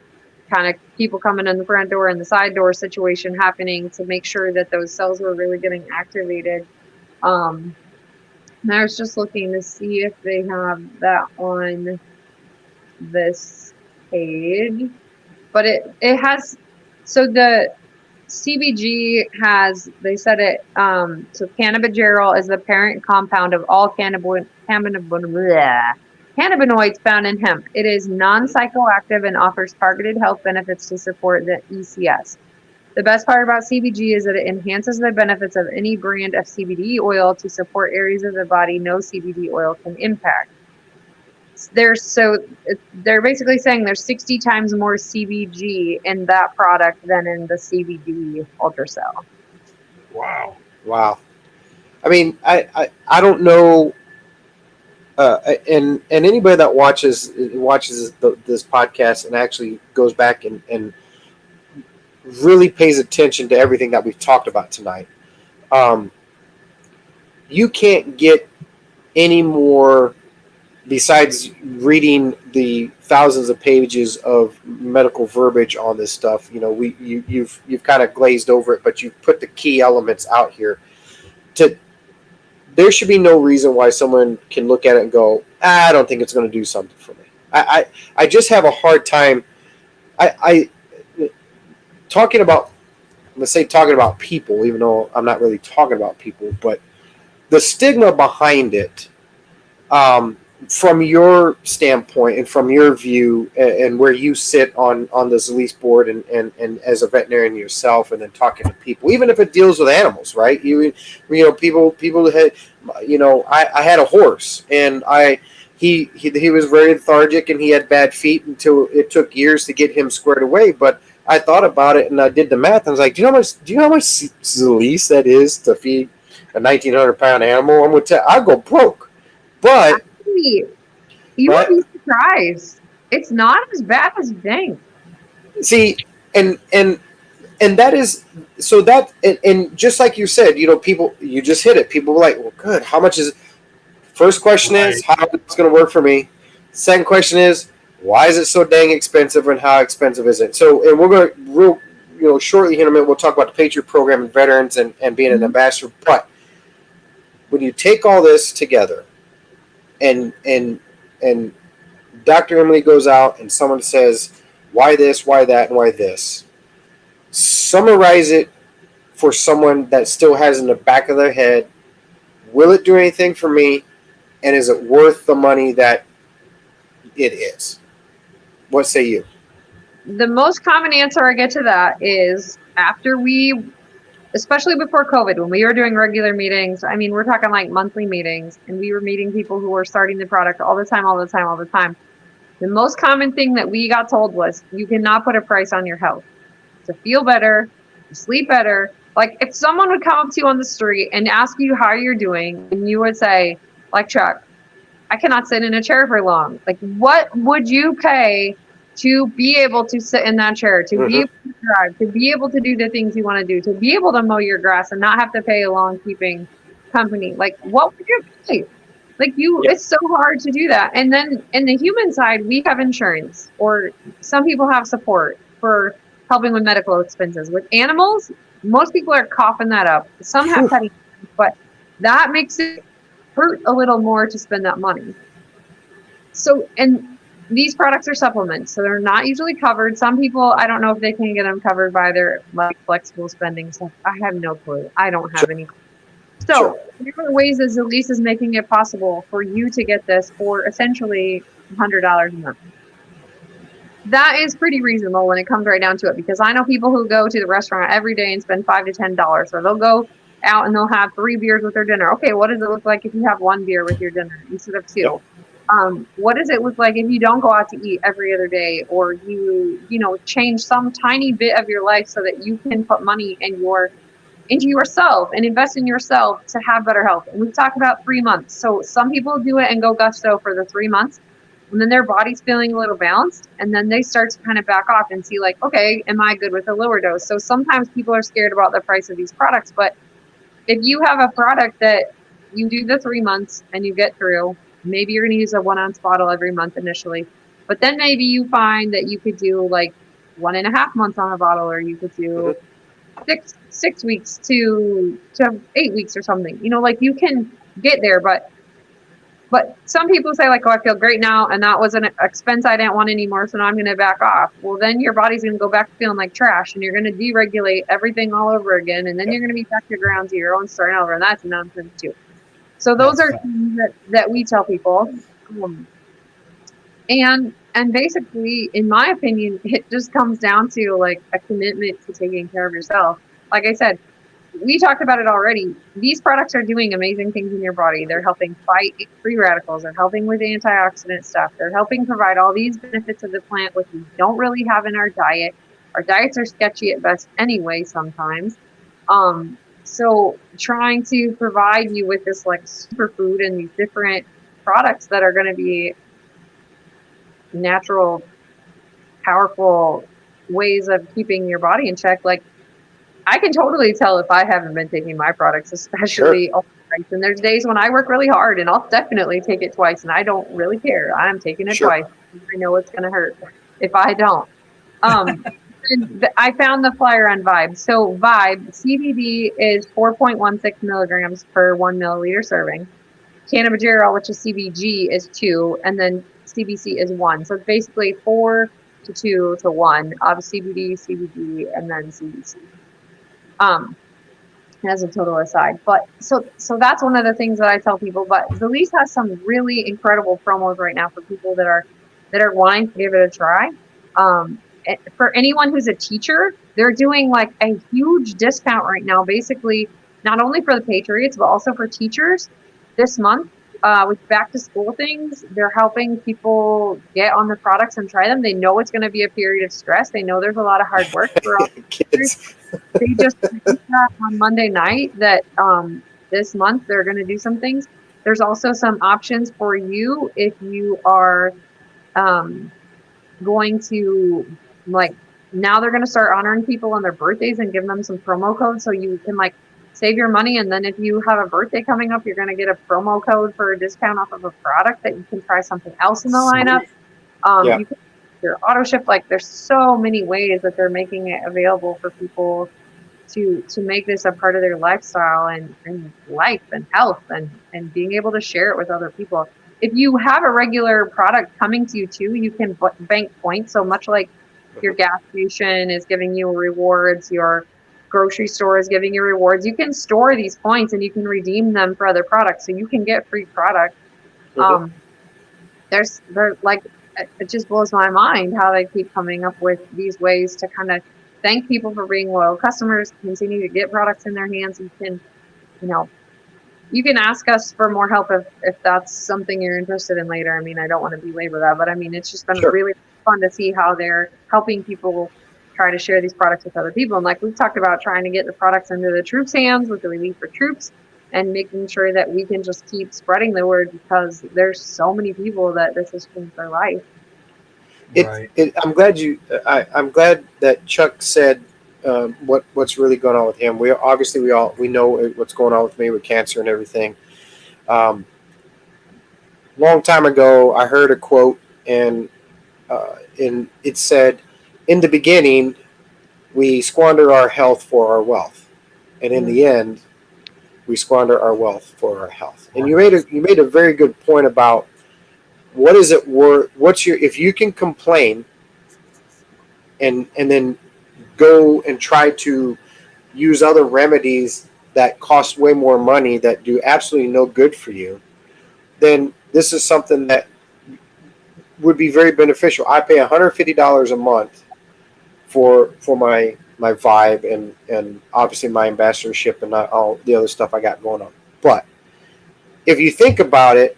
kind of people coming in the front door and the side door situation happening to make sure that those cells were really getting activated. And I was just looking to see if they have that on this page, but it has, so the CBG has, they said it, so cannabigerol is the parent compound of all cannabinoid cannabinoids found in hemp. It is non-psychoactive and offers targeted health benefits to support the ECS. The best part about CBG is that it enhances the benefits of any brand of CBD oil to support areas of the body no CBD oil can impact. They're basically saying there's 60 times more CBG in that product than in the CBD Ultracell. Wow. I mean, I don't know. And anybody that watches this podcast and actually goes back and really pays attention to everything that we've talked about tonight, you can't get any more, besides reading the thousands of pages of medical verbiage on this stuff. You know, you've kind of glazed over it, but you've put the key elements out here. There should be no reason why someone can look at it and go, I don't think it's going to do something for me. I just have a hard time. Talking about people, even though I'm not really talking about people, but the stigma behind it, from your standpoint and from your view and where you sit on the Zilis board and as a veterinarian yourself, and then talking to people, even if it deals with animals, right? People had, I had a horse, and he was very lethargic and he had bad feet until it took years to get him squared away. But I thought about it and I did the math. And I was like, do you know how much Zilis that is to feed a 1,900-pound animal? I'm going to tell, I'll go broke. But you would be surprised. It's not as bad as you think. See, and that is so that and just like you said, people, you just hit it. People were like, well, good. How much is it? First question is, how is it going to work for me? Second question is, why is it so dang expensive, and how expensive is it? So, and we're going to shortly here in a minute, we'll talk about the Patriot Program and veterans and being an ambassador. But when you take all this together, and Dr. Emilie goes out and someone says, why this, why that, and why this? Summarize it for someone that still has in the back of their head, will it do anything for me? And is it worth the money that it is? What say you? The most common answer I get to that is after especially before COVID, when we were doing regular meetings, I mean, we're talking like monthly meetings, and we were meeting people who were starting the product all the time. The most common thing that we got told was, you cannot put a price on your health. To feel better, to sleep better. Like, if someone would come up to you on the street and ask you how you're doing, and you would say, like, Chuck, I cannot sit in a chair for long. Like, what would you pay to be able to sit in that chair, to be able to drive, to be able to do the things you want to do, to be able to mow your grass and not have to pay a lawn-keeping company? Like, what would you pay? Like, it's so hard to do that. And then in the human side, we have insurance, or some people have support for helping with medical expenses. With animals, most people are coughing that up. Some have petty, but that makes it hurt a little more to spend that money. So, and these products are supplements, so they're not usually covered. Some people, I don't know if they can get them covered by their like flexible spending stuff. I have no clue. I don't have any. So there are ways that Zilis is making it possible for you to get this for essentially $100 a month. That is pretty reasonable when it comes right down to it, because I know people who go to the restaurant every day and spend $5 to $10. So they'll go out and they'll have 3 beers with their dinner. Okay, what does it look like if you have 1 beer with your dinner instead of 2? What does it look like if you don't go out to eat every other day, or you change some tiny bit of your life so that you can put money into yourself and invest in yourself to have better health? And we've talked about 3 months. So some people do it and go gusto for the 3 months, and then their body's feeling a little balanced, and then they start to kind of back off and see like, okay, am I good with a lower dose? So sometimes people are scared about the price of these products, but if you have a product that you do the 3 months and you get through, maybe you're going to use a 1-ounce bottle every month initially, but then maybe you find that you could do like 1.5 months on a bottle, or you could do 6 weeks to 8 weeks or something. Like you can get there, but some people say like, oh, I feel great now, and that was an expense I didn't want anymore, so now I'm going to back off. Well, then your body's going to go back to feeling like trash, and you're going to deregulate everything all over again, and then you're going to be back to ground zero and starting over, and that's nonsense too. So those are things that we tell people. And basically, in my opinion, it just comes down to like a commitment to taking care of yourself. Like I said, we talked about it already. These products are doing amazing things in your body. They're helping fight free radicals. They're helping with antioxidant stuff. They're helping provide all these benefits of the plant, which we don't really have in our diet. Our diets are sketchy at best anyway, sometimes. So trying to provide you with this like superfood and these different products that are going to be natural, powerful ways of keeping your body in check, like I can totally tell if I haven't been taking my products, especially twice. And there's days when I work really hard and I'll definitely take it twice and I don't really care. I'm taking it twice. I know it's going to hurt if I don't. And I found the flyer on Vibe. So Vibe, CBD is 4.16 milligrams per 1 milliliter serving. Cannabigerol, which is CBG, is 2. And then CBC is 1. So it's basically 4 to 2 to 1 of CBD, CBG, and then CBC. As a total aside, but so that's one of the things that I tell people. But Zilis has some really incredible promos right now for people that are wanting to give it a try. For anyone who's a teacher, they're doing like a huge discount right now, basically not only for the Patriots but also for teachers this month. With back to school things, they're helping people get on the products and try them. They know it's going to be a period of stress. They know there's a lot of hard work for all kids. They just on Monday night that this month they're going to do some things. There's also some options for you if you are going to, like, now they're going to start honoring people on their birthdays and give them some promo codes so you can like save your money. And then if you have a birthday coming up, you're going to get a promo code for a discount off of a product that you can try something else in the lineup. You can your auto ship. Like, there's so many ways that they're making it available for people to make this a part of their lifestyle and life and health and being able to share it with other people. If you have a regular product coming to you too, you can bank points. So much like your gas station is giving you rewards, your grocery store is giving you rewards, you can store these points and you can redeem them for other products, so you can get free product. They're like, it just blows my mind how they keep coming up with these ways to kind of thank people for being loyal customers, continue to get products in their hands. You can, you can ask us for more help if that's something you're interested in later. I mean, I don't want to belabor that, but I mean, it's just been really fun to see how they're helping people try to share these products with other people. And like we've talked about, trying to get the products into the troops' hands with the Relief for Troops and making sure that we can just keep spreading the word, because there's so many people that this has changed their life. I'm glad that Chuck said what's really going on with him. We know what's going on with me with cancer and everything. Long time ago, I heard a quote, and it said, "In the beginning, we squander our health for our wealth, and in the end, we squander our wealth for our health." And you made a very good point about what is it worth. If you can complain and then go and try to use other remedies that cost way more money that do absolutely no good for you, then this is something that would be very beneficial. I pay $150 a month for my Vibe and obviously my ambassadorship and not all the other stuff I got going on. But if you think about it,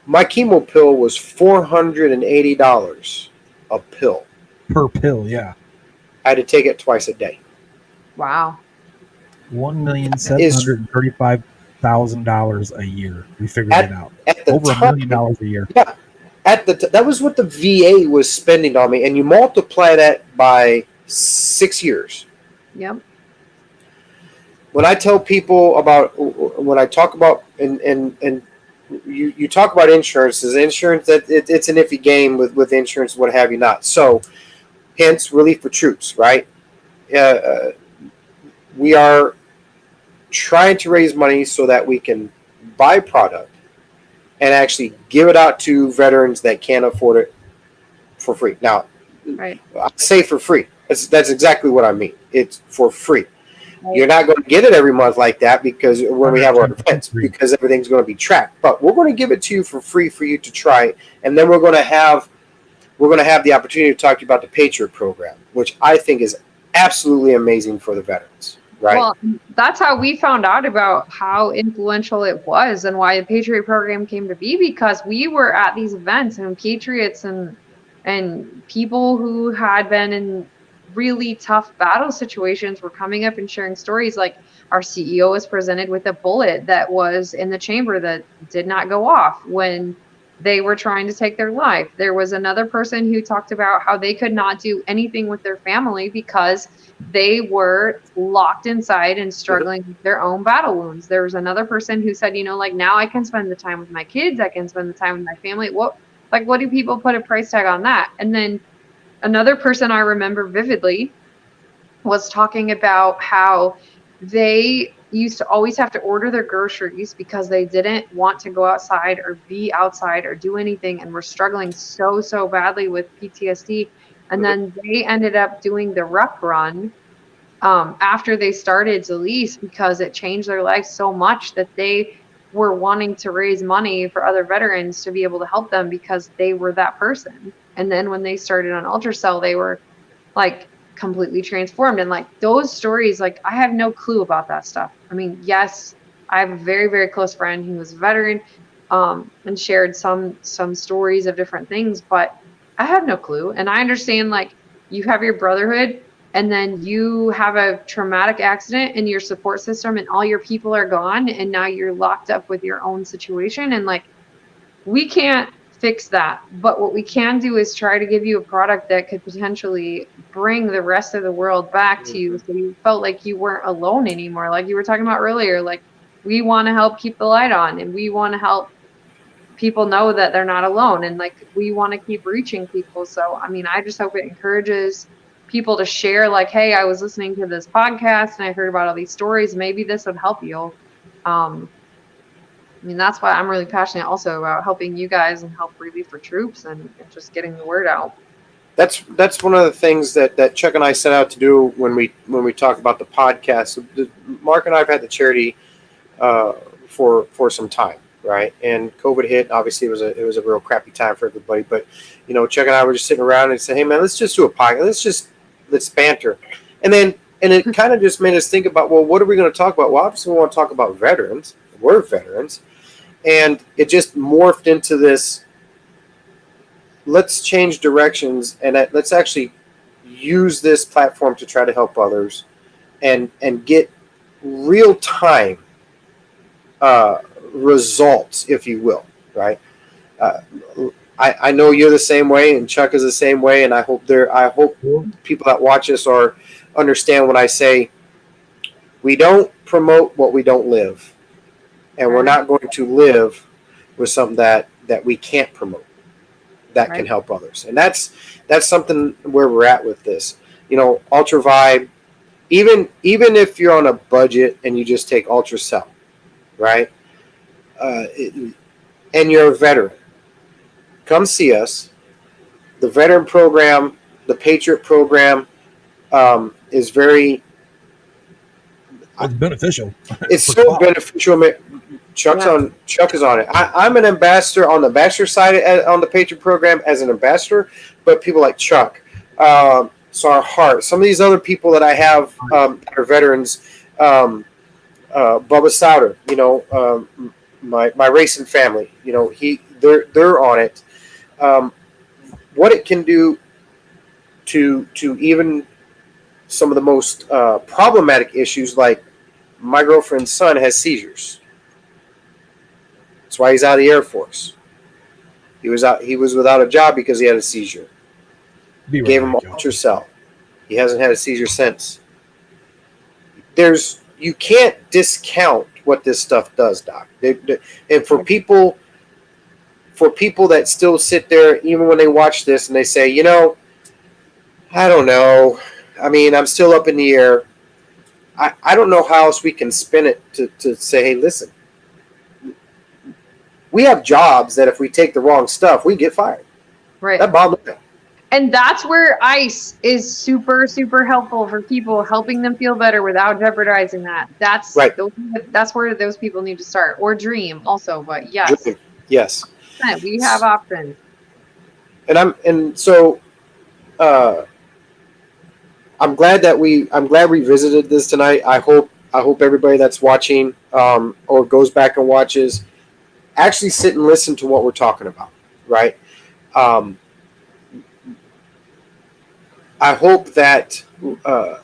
my chemo pill was $480 a pill. Per pill, yeah. I had to take it twice a day. Wow. $1,735,000 a year. We figured it out. Over $1 million a year. Yeah. That was what the VA was spending on me, and you multiply that by 6 years. Yep. When I tell people when I talk about and you talk about insurance, that it's an iffy game with insurance, what have you not. So, hence Relief for Troops, right? We are trying to raise money so that we can buy product and actually give it out to veterans that can't afford it for free. Now, I say for free. That's exactly what I mean. It's for free. You're not going to get it every month like that because when we have our events, because everything's going to be tracked. But we're going to give it to you for free for you to try, and then we're going to have the opportunity to talk to you about the Patriot program, which I think is absolutely amazing for the veterans. Right. Well, that's how we found out about how influential it was and why the Patriot program came to be, because we were at these events and patriots and people who had been in really tough battle situations were coming up and sharing stories. Like our CEO was presented with a bullet that was in the chamber that did not go off when they were trying to take their life. There was another person who talked about how they could not do anything with their family because they were locked inside and struggling with their own battle wounds. There was another person who said, like now I can spend the time with my kids. I can spend the time with my family. What do people put a price tag on that? And then another person I remember vividly was talking about how they used to always have to order their groceries because they didn't want to go outside or be outside or do anything, and were struggling so badly with PTSD. And then they ended up doing the ruck run after they started Zilis because it changed their life so much that they were wanting to raise money for other veterans to be able to help them because they were that person. And then when they started on Ultracell, they were like completely transformed. And like those stories, like I have no clue about that stuff. I mean, yes, I have a very, very close friend who was a veteran and shared some stories of different things, but I have no clue. And I understand, like, you have your brotherhood and then you have a traumatic accident in your support system and all your people are gone and now you're locked up with your own situation. And like, we can't fix that, but what we can do is try to give you a product that could potentially bring the rest of the world back to you, so you felt like you weren't alone anymore. Like you were talking about earlier, like we want to help keep the light on, and we want to help people know that they're not alone, and like we want to keep reaching people. So I mean, I just hope it encourages people to share, like, hey, I was listening to this podcast and I heard about all these stories, maybe this would help you. I mean, that's why I'm really passionate also about helping you guys and help Relief for Troops and just getting the word out. That's one of the things that Chuck and I set out to do when we talk about the podcast. Mark and I have had the charity for some time, right? And COVID hit. Obviously, it was a real crappy time for everybody. But Chuck and I were just sitting around and said, "Hey, man, let's just do a podcast. Let's banter." And it kind of just made us think about, well, what are we going to talk about? Well, obviously, we want to talk about veterans. We're veterans. And it just morphed into this, let's change directions and let's actually use this platform to try to help others and get real-time results, if you will, right? I know you're the same way, and Chuck is the same way, and I hope people that watch us understand when I say we don't promote what we don't live. And we're not going to live with something that we can't promote that can help others. And that's something where we're at with this. Ultra Vibe, even if you're on a budget and you just take Ultracell, right? And you're a veteran, come see us. The veteran program, the Patriot program is very... It's beneficial. It's so beneficial. Chuck is on it. I'm an ambassador on the ambassador side on the Patriot program as an ambassador, but people like Chuck, Sar Hart, some of these other people that I have that are veterans, Bubba Souter, my racing family, they're on it. What it can do to even some of the most problematic issues, like my girlfriend's son has seizures. That's why he's out of the Air Force. He was without a job because he had a seizure. Gave him Ultracell. He hasn't had a seizure since. You can't discount what this stuff does, Doc. And for people that still sit there, even when they watch this and they say, I don't know. I mean, I'm still up in the air. I don't know how else we can spin it to say, hey, listen, we have jobs that if we take the wrong stuff, we get fired. Right. That bothers me. And that's where ice is super, super helpful for people, helping them feel better without jeopardizing that. Right. That's where those people need to start. Or Dream also, but yes, Dream. Yes. we have options. And so I'm glad we visited this tonight. I hope everybody that's watching or goes back and watches actually sit and listen to what we're talking about, right? I hope that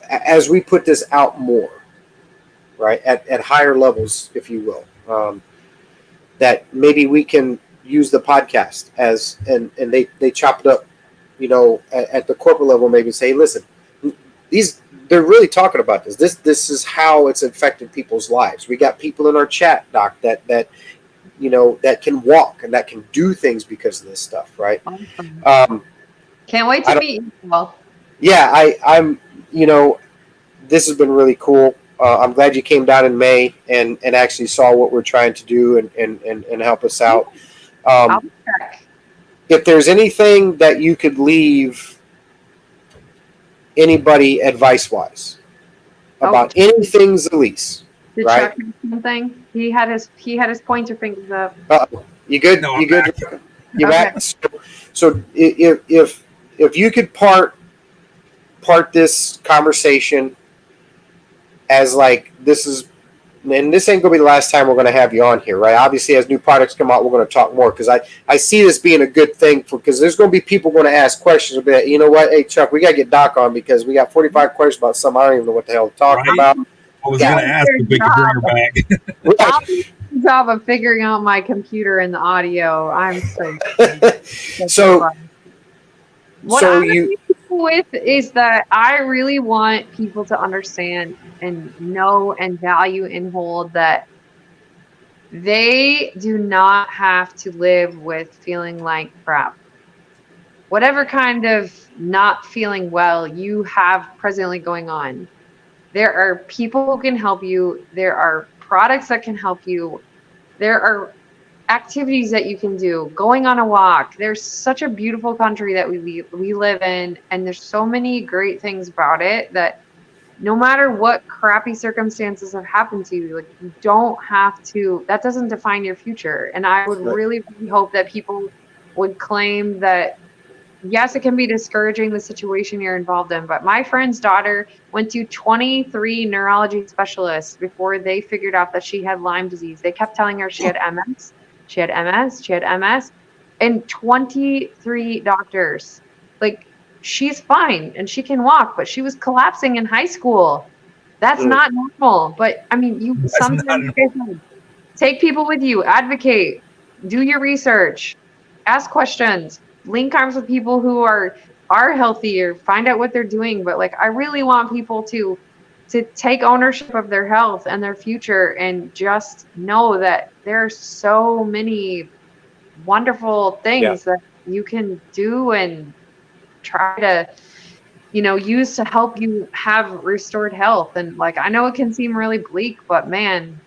as we put this out more, right, at higher levels, if you will, that maybe we can use the podcast as and they chop it up, at the corporate level, maybe say, listen, they're really talking about this. This is how it's affected people's lives. We got people in our chat, Doc, that that can walk and that can do things because of this stuff, right? Awesome. Can't wait to meet you. Well, yeah, I'm this has been really cool. I'm glad you came down in May and actually saw what we're trying to do and help us out. I'll be back. If there's anything that you could leave anybody advice-wise about anything Zilis, Did right? Chuck do something? He had his pointer fingers up. You good? No, you good? back. You Okay. back? So if you could part this conversation as like this is, and this ain't gonna be the last time we're gonna have you on here, right? Obviously, as new products come out, we're gonna talk more because I see this being a good thing because there's gonna be people going to ask questions about, you know what, hey Chuck, we gotta get Doc on because we got 45 questions about something I don't even know what the hell to talk about. I was going to ask if we could bring her back. I'll do the job of figuring out my computer and the audio. I'm so So what so I'm you with is that I really want people to understand and know and value and hold that they do not have to live with feeling like crap. Whatever kind of not feeling well you have presently going on, there are people who can help you. There are products that can help you. There are activities that you can do, going on a walk. There's such a beautiful country that we live in, and there's so many great things about it that no matter what crappy circumstances have happened to you, like you don't have to, that doesn't define your future. And I would really hope that people would claim that yes, it can be discouraging, the situation you're involved in, but my friend's daughter went to 23 neurology specialists before they figured out that she had Lyme disease. They kept telling her she had MS. She had MS. She had MS. And 23 doctors. Like, she's fine and she can walk, but she was collapsing in high school. That's not normal. But I mean, you sometimes take people with you, advocate, do your research, ask questions, link arms with people who are healthier, find out what they're doing. But like, I really want people to take ownership of their health and their future and just know that there are so many wonderful things that you can do and try to, use to help you have restored health. And like, I know it can seem really bleak, but man,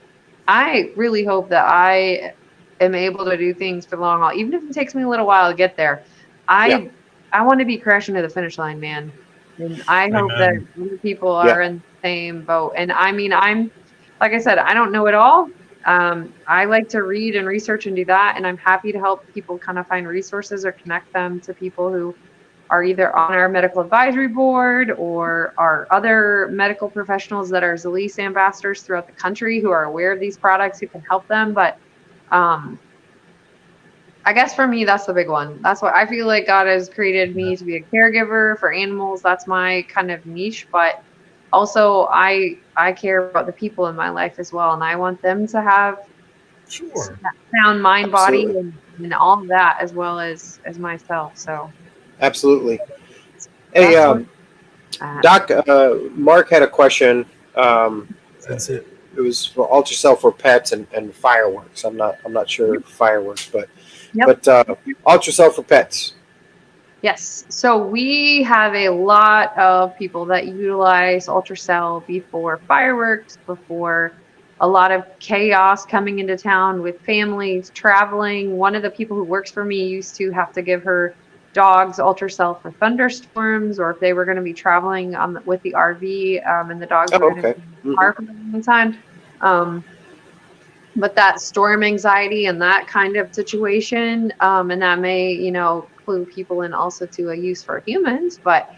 I really hope that I am able to do things for the long haul, even if it takes me a little while to get there. I want to be crashing to the finish line, man. And I hope that other people are in the same boat. And I mean, I'm, like I said, I don't know it all. I like to read and research and do that. And I'm happy to help people kind of find resources or connect them to people who are either on our medical advisory board or are other medical professionals that are Zilis ambassadors throughout the country who are aware of these products, who can help them. But I guess for me, that's the big one. That's what I feel like God has created me to be a caregiver for animals. That's my kind of niche. But also, I care about the people in my life as well. And I want them to have sound mind, body, and all of that, as well as myself. So absolutely. Hey, Doc, Mark had a question. That's it. It was for Ultracell for pets and fireworks. I'm not sure fireworks, but Ultracell for pets. Yes. So we have a lot of people that utilize Ultracell before fireworks, before a lot of chaos coming into town with families traveling. One of the people who works for me used to have to give her dogs ultrasound for thunderstorms, or if they were going to be traveling with the RV and the dogs were going to be in the car for a long time. But that storm anxiety and that kind of situation, and that may, clue people in also to a use for humans, but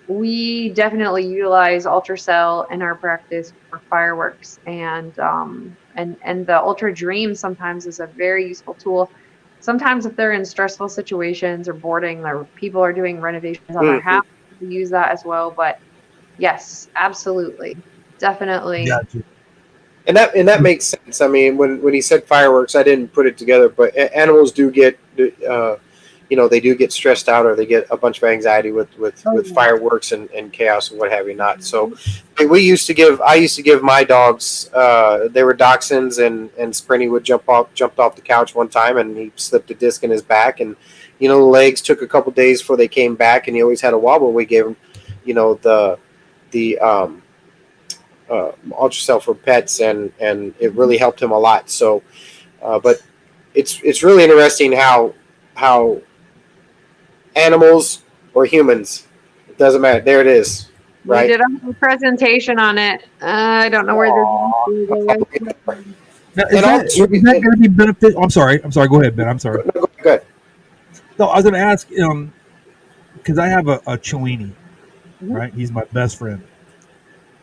we definitely utilize ultrasound in our practice for fireworks, and the Ultra Dream sometimes is a very useful tool. Sometimes if they're in stressful situations or boarding, or people are doing renovations on their house, we use that as well. But yes, absolutely, definitely. Gotcha. And that makes sense. I mean, when he said fireworks, I didn't put it together, but animals do get, they do get stressed out, or they get a bunch of anxiety with fireworks and chaos and what have you not. So I used to give my dogs, they were dachshunds, and Sprinty would jumped off the couch one time, and he slipped a disc in his back, and the legs took a couple days before they came back, and he always had a wobble. We gave him, the ultrasound for pets, and it really helped him a lot. So, but it's really interesting how animals or humans, it doesn't matter. There it is. Right. We did a presentation on it. I don't know where this is. Now, is that going to be beneficial? I'm sorry. Go ahead, Ben. I'm sorry. No, go ahead. No, I was going to ask, because I have a Chiweenie, right? He's my best friend.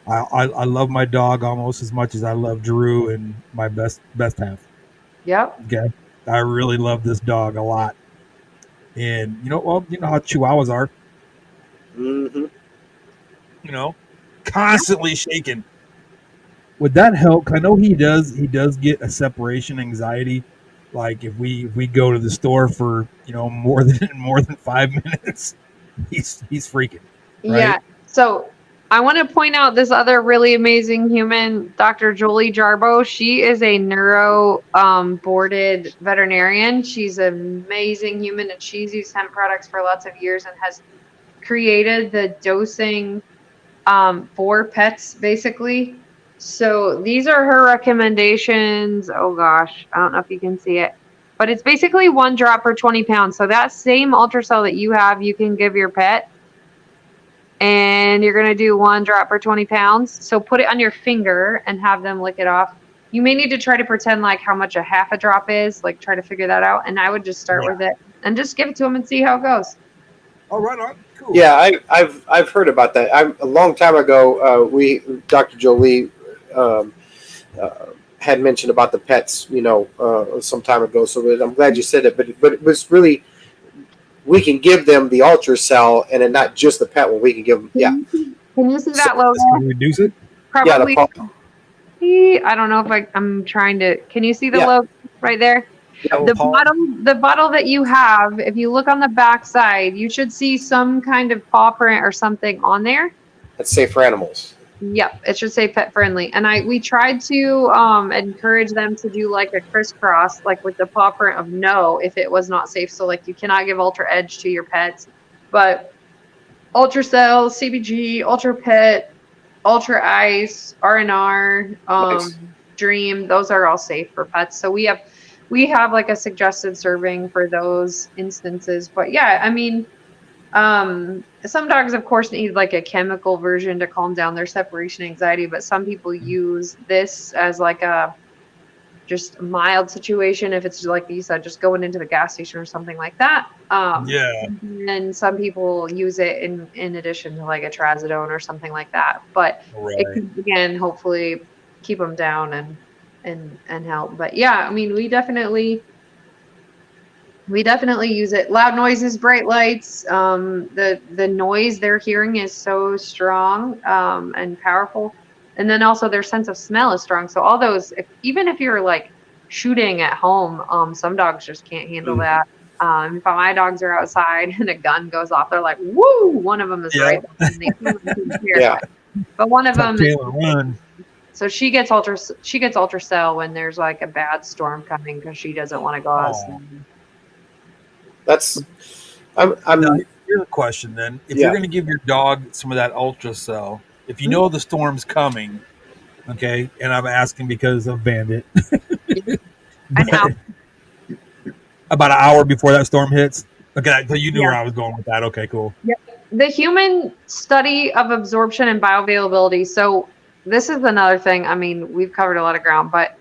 I love my dog almost as much as I love Drew and my best half. Yep. Okay. I really love this dog a lot. And you know how Chihuahuas are. Mm-hmm. Constantly shaking. Would that help? I know he does get a separation anxiety. Like if we go to the store for more than 5 minutes, he's freaking. Right? Yeah. So I want to point out this other really amazing human, Dr. Jolie Jarbo. She is a neuro boarded veterinarian. She's an amazing human, and she's used hemp products for lots of years and has created the dosing for pets, basically. So these are her recommendations. Oh gosh, I don't know if you can see it, but it's basically 1 drop per 20 pounds. So that same ultrasound that you have, you can give your pet. And you're going to do 1 drop per 20 pounds. So put it on your finger and have them lick it off. You may need to try to pretend like how much a half a drop is, like try to figure that out. And I would just start with it and just give it to them and see how it goes. Oh, right on. Cool. Yeah, I've heard about that. A long time ago, Dr. Jolie had mentioned about the pets, some time ago. So I'm glad you said it. But it was really, we can give them the ultrasound, and then not just the pet one. We can give them, Can you see that logo? Can we reduce it? Probably. I don't know if I'm trying to. Can you see the logo right there? Yeah, the bottle that you have, if you look on the back side, you should see some kind of paw print or something on there. That's safe for animals. Yep, it should say pet friendly. And we tried to encourage them to do like a crisscross, like with the paw print of no, if it was not safe. So like you cannot give Ultra Edge to your pets, but Ultracell, CBG, Ultra Pet, Ultra Ice, R&R, Nice. Dream, those are all safe for pets. So we have like a suggested serving for those instances. But yeah, I mean, some dogs, of course, need like a chemical version to calm down their separation anxiety, but some people use this as like a just mild situation. If it's like you said, just going into the gas station or something like that. And some people use it in addition to like a trazodone or something like that. But it can, again, hopefully keep them down and help. But yeah, I mean, we definitely use it. Loud noises, bright lights, the noise they're hearing is so strong and powerful. And then also their sense of smell is strong. So all those, even if you're like shooting at home, some dogs just can't handle that. If my dogs are outside and a gun goes off, they're like, woo! One of them is right there. But one of them is, so she gets ultrasound when there's like a bad storm coming because she doesn't want to go outside. Here's a question then. If you're going to give your dog some of that ultrasound, if you know the storm's coming, okay, and I'm asking because of Bandit. I know. About an hour before that storm hits, Okay, so you knew Yeah. where I was going with that. Okay, cool. The human study of absorption and bioavailability. So this is another thing. I mean, we've covered a lot of ground, but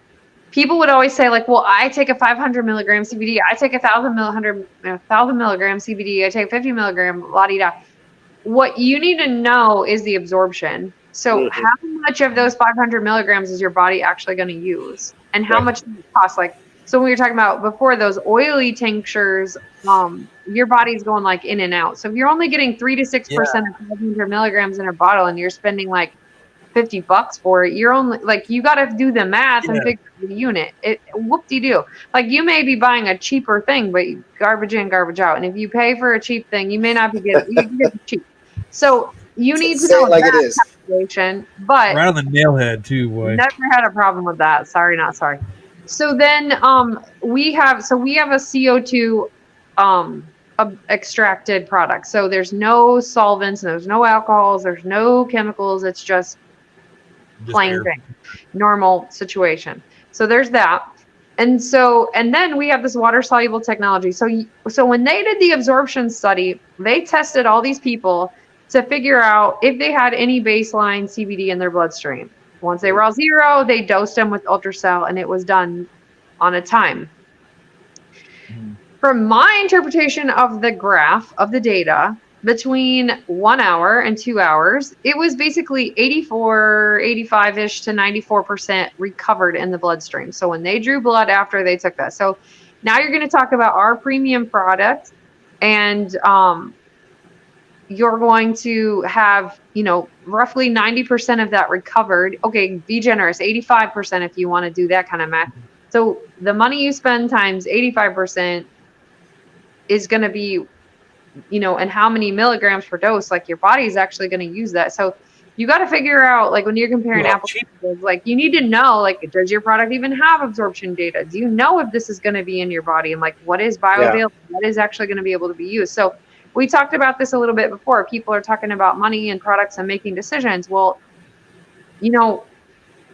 people would always say like, well, I take a 500 milligram CBD. I take 1,000 milligram CBD. I take 50 milligram, la-di-da. What you need to know is the absorption. So Mhm. how much of those 500 milligrams is your body actually going to use? And how Right. much does it cost? Like, so when we were talking about before, those oily tinctures, your body's going like in and out. So if you're only getting 3 to 6% of 500 milligrams in a bottle and you're spending like $50 for it, you're only like, you got to do the math and Yeah. figure the unit. Whoop-de-doo. Like, you may be buying a cheaper thing, but garbage in, garbage out. And if you pay for a cheap thing, you may not be getting you get it cheap. So you need to Say know it like it that is. calculation, but Right on the nailhead too, boy. never had a problem with that. Sorry, not sorry. So then we have a CO2 extracted product. So there's no solvents, there's no alcohols, there's no chemicals. It's just Just plain air. thing, normal situation. So there's that. And then we have this water soluble technology. So when they did the absorption study, they tested all these people to figure out if they had any baseline CBD in their bloodstream. Once they were all zero, they dosed them with ultrasound, and it was done on a time. Mhm. From my interpretation of the graph of the data, between 1 hour and 2 hours, it was basically 85-ish to 94% recovered in the bloodstream. So when they drew blood after they took that. So now you're going to talk about our premium product, and you're going to have, roughly 90% of that recovered. Okay, be generous, 85% if you want to do that kind of math. So the money you spend times 85% is going to be, and how many milligrams per dose, like your body is actually going to use that. So you got to figure out, like, when you're comparing Well, apples to apples, like, you need to know, like, does your product even have absorption data? Do you know if this is going to be in your body? And like, what is bioavailable? What is actually going to be able to be used? So we talked about this a little bit before. People are talking about money and products and making decisions. Well,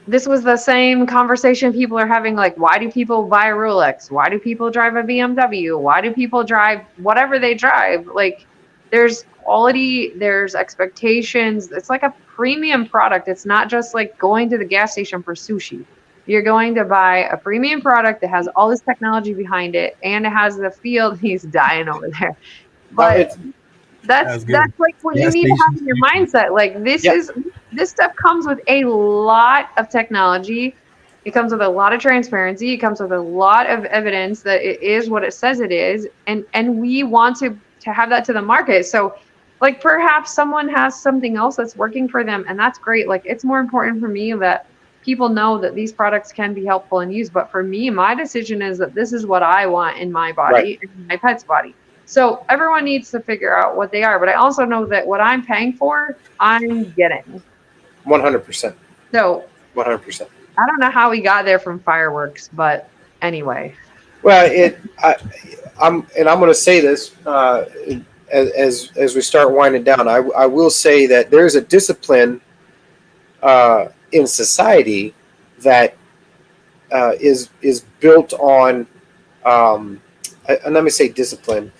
this was the same conversation people are having, like, why do people buy a Rolex? Why do people drive a BMW? Why do people drive whatever they drive? Like, there's quality, there's expectations. It's like a premium product. It's not just like going to the gas station for sushi. You're going to buy a premium product that has all this technology behind it, and it has the feel. He's dying over there. But that's like what you need to have in your mindset. Like, this stuff comes with a lot of technology. It comes with a lot of transparency. It comes with a lot of evidence that it is what it says it is, and we want to have that to the market. So, like, perhaps someone has something else that's working for them, and that's great. Like, it's more important for me that people know that these products can be helpful and used. But for me, my decision is that this is what I want in my body, in my pet's body. So everyone needs to figure out what they are. But I also know that what I'm paying for, I'm getting. 100%. So 100%. I don't know how we got there from fireworks, but anyway. Well, I'm going to say this as we start winding down. I will say that there's a discipline in society that is built on. And let me say discipline.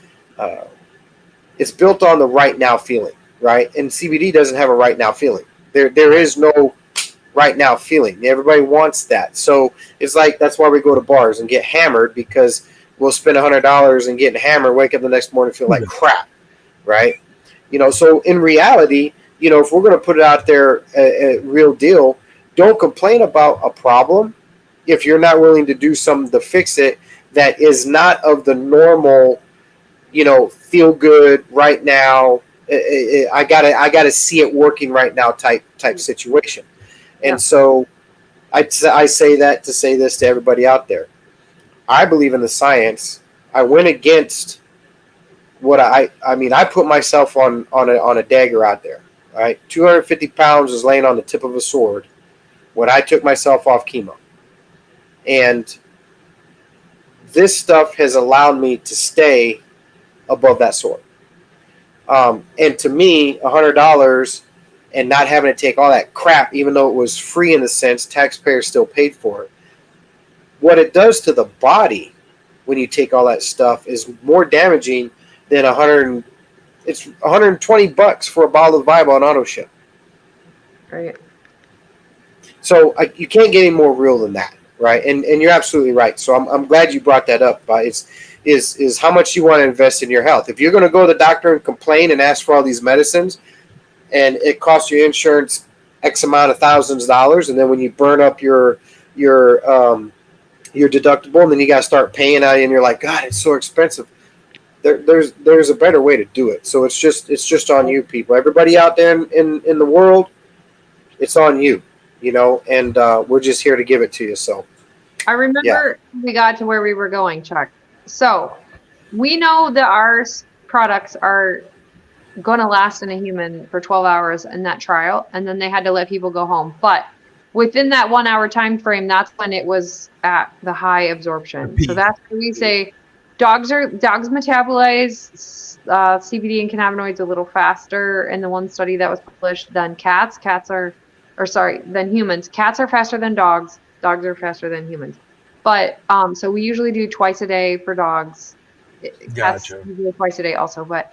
It's built on the right now feeling, right? And CBD doesn't have a right now feeling. There is no right now feeling. Everybody wants that. So it's like, that's why we go to bars and get hammered, because we'll spend $100 and get hammered, wake up the next morning, feel like crap, right? So in reality, if we're going to put it out there, a real deal, don't complain about a problem if you're not willing to do something to fix it that is not of the normal, feel good right now. I gotta see it working right now type situation. And so I say that to say this to everybody out there. I believe in the science. I went against what I put myself on a dagger out there. Right, 250 pounds was laying on the tip of a sword when I took myself off chemo, and this stuff has allowed me to stay above that sword. And to me, $100 and not having to take all that crap, even though it was free in a sense, taxpayers still paid for it. What it does to the body when you take all that stuff is more damaging than it's $120 for a bottle of Vibe on auto ship. Right. So you can't get any more real than that, right? And you're absolutely right. So I'm glad you brought that up. Is how much you want to invest in your health. If you're going to go to the doctor and complain and ask for all these medicines, and it costs your insurance X amount of thousands of dollars, and then when you burn up your deductible, and then you got to start paying out, and you're like, God, it's so expensive. There's a better way to do it. So it's just on you, people. Everybody out there in the world, it's on you, and we're just here to give it to you. So I remember we got to where we were going, Chuck. So we know that our products are going to last in a human for 12 hours in that trial, and then they had to let people go home. But within that 1 hour time frame, that's when it was at the high absorption. So that's when we say dogs metabolize CBD and cannabinoids a little faster in the one study that was published than cats. Than humans. Cats are faster than dogs. Dogs are faster than humans. But so we usually do twice a day for dogs. Cats usually twice a day also. But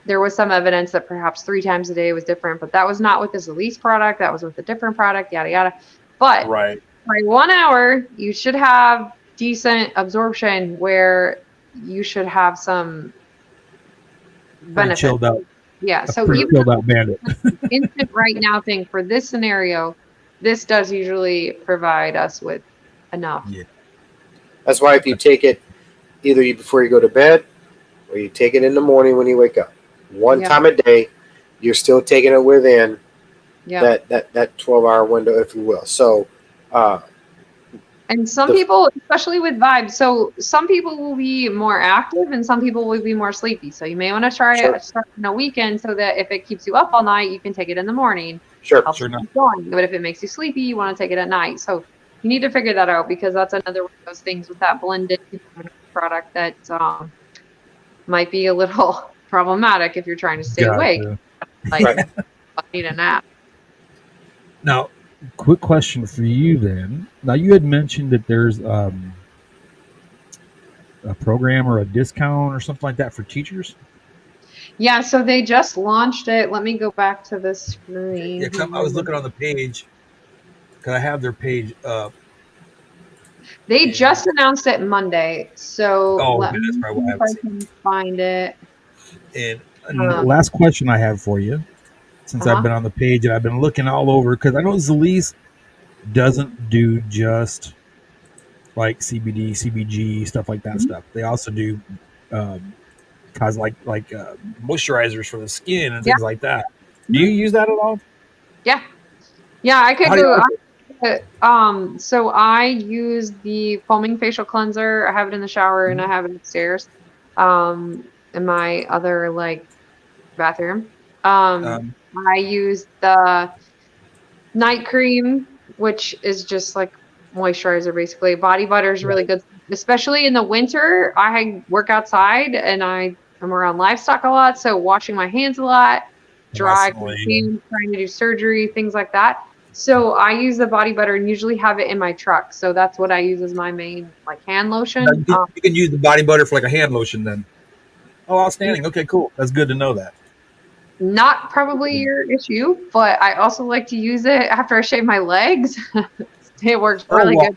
there was some evidence that perhaps 3 times a day was different. But that was not with the Zilis product. That was with a different product, yada, yada. But by 1 hour, you should have decent absorption where you should have some benefit. Chilled out. Yeah. So even chilled out bandit. instant right now thing for this scenario, this does usually provide us with enough. Yeah. That's why if you take it either before you go to bed or you take it in the morning when you wake up, one time a day, you're still taking it within that 12-hour window, if you will. So, and some people, especially with Vibe, so some people will be more active and some people will be more sleepy. So you may want to try it start on a weekend so that if it keeps you up all night, you can take it in the morning. Sure. But if it makes you sleepy, you want to take it at night. So you need to figure that out because that's another one of those things with that blended product that might be a little problematic if you're trying to stay awake. Like, I need a nap. Now, quick question for you then. Now, you had mentioned that there's a program or a discount or something like that for teachers? Yeah, so they just launched it. Let me go back to the screen. Yeah, I was looking on the page because I have their page up. They just announced it Monday, so let me see if I can find it. And last question I have for you, since I've been on the page and I've been looking all over, because I know Zilis doesn't do just like CBD, CBG, stuff like that stuff. They also do moisturizers for the skin and things like that. Do you use that at all? Yeah, I could go. So I use the foaming facial cleanser. I have it in the shower and I have it upstairs in my other bathroom. I use the night cream, which is just like moisturizer basically. Body butter is really good, especially in the winter. I work outside and I'm around livestock a lot, so washing my hands a lot, dry clean, trying to do surgery, things like that. So I use the body butter and usually have it in my truck. So that's what I use as my main hand lotion. You can use the body butter for a hand lotion then. Oh, outstanding. Okay, cool. That's good to know that. Not probably your issue, but I also like to use it after I shave my legs. It works really good.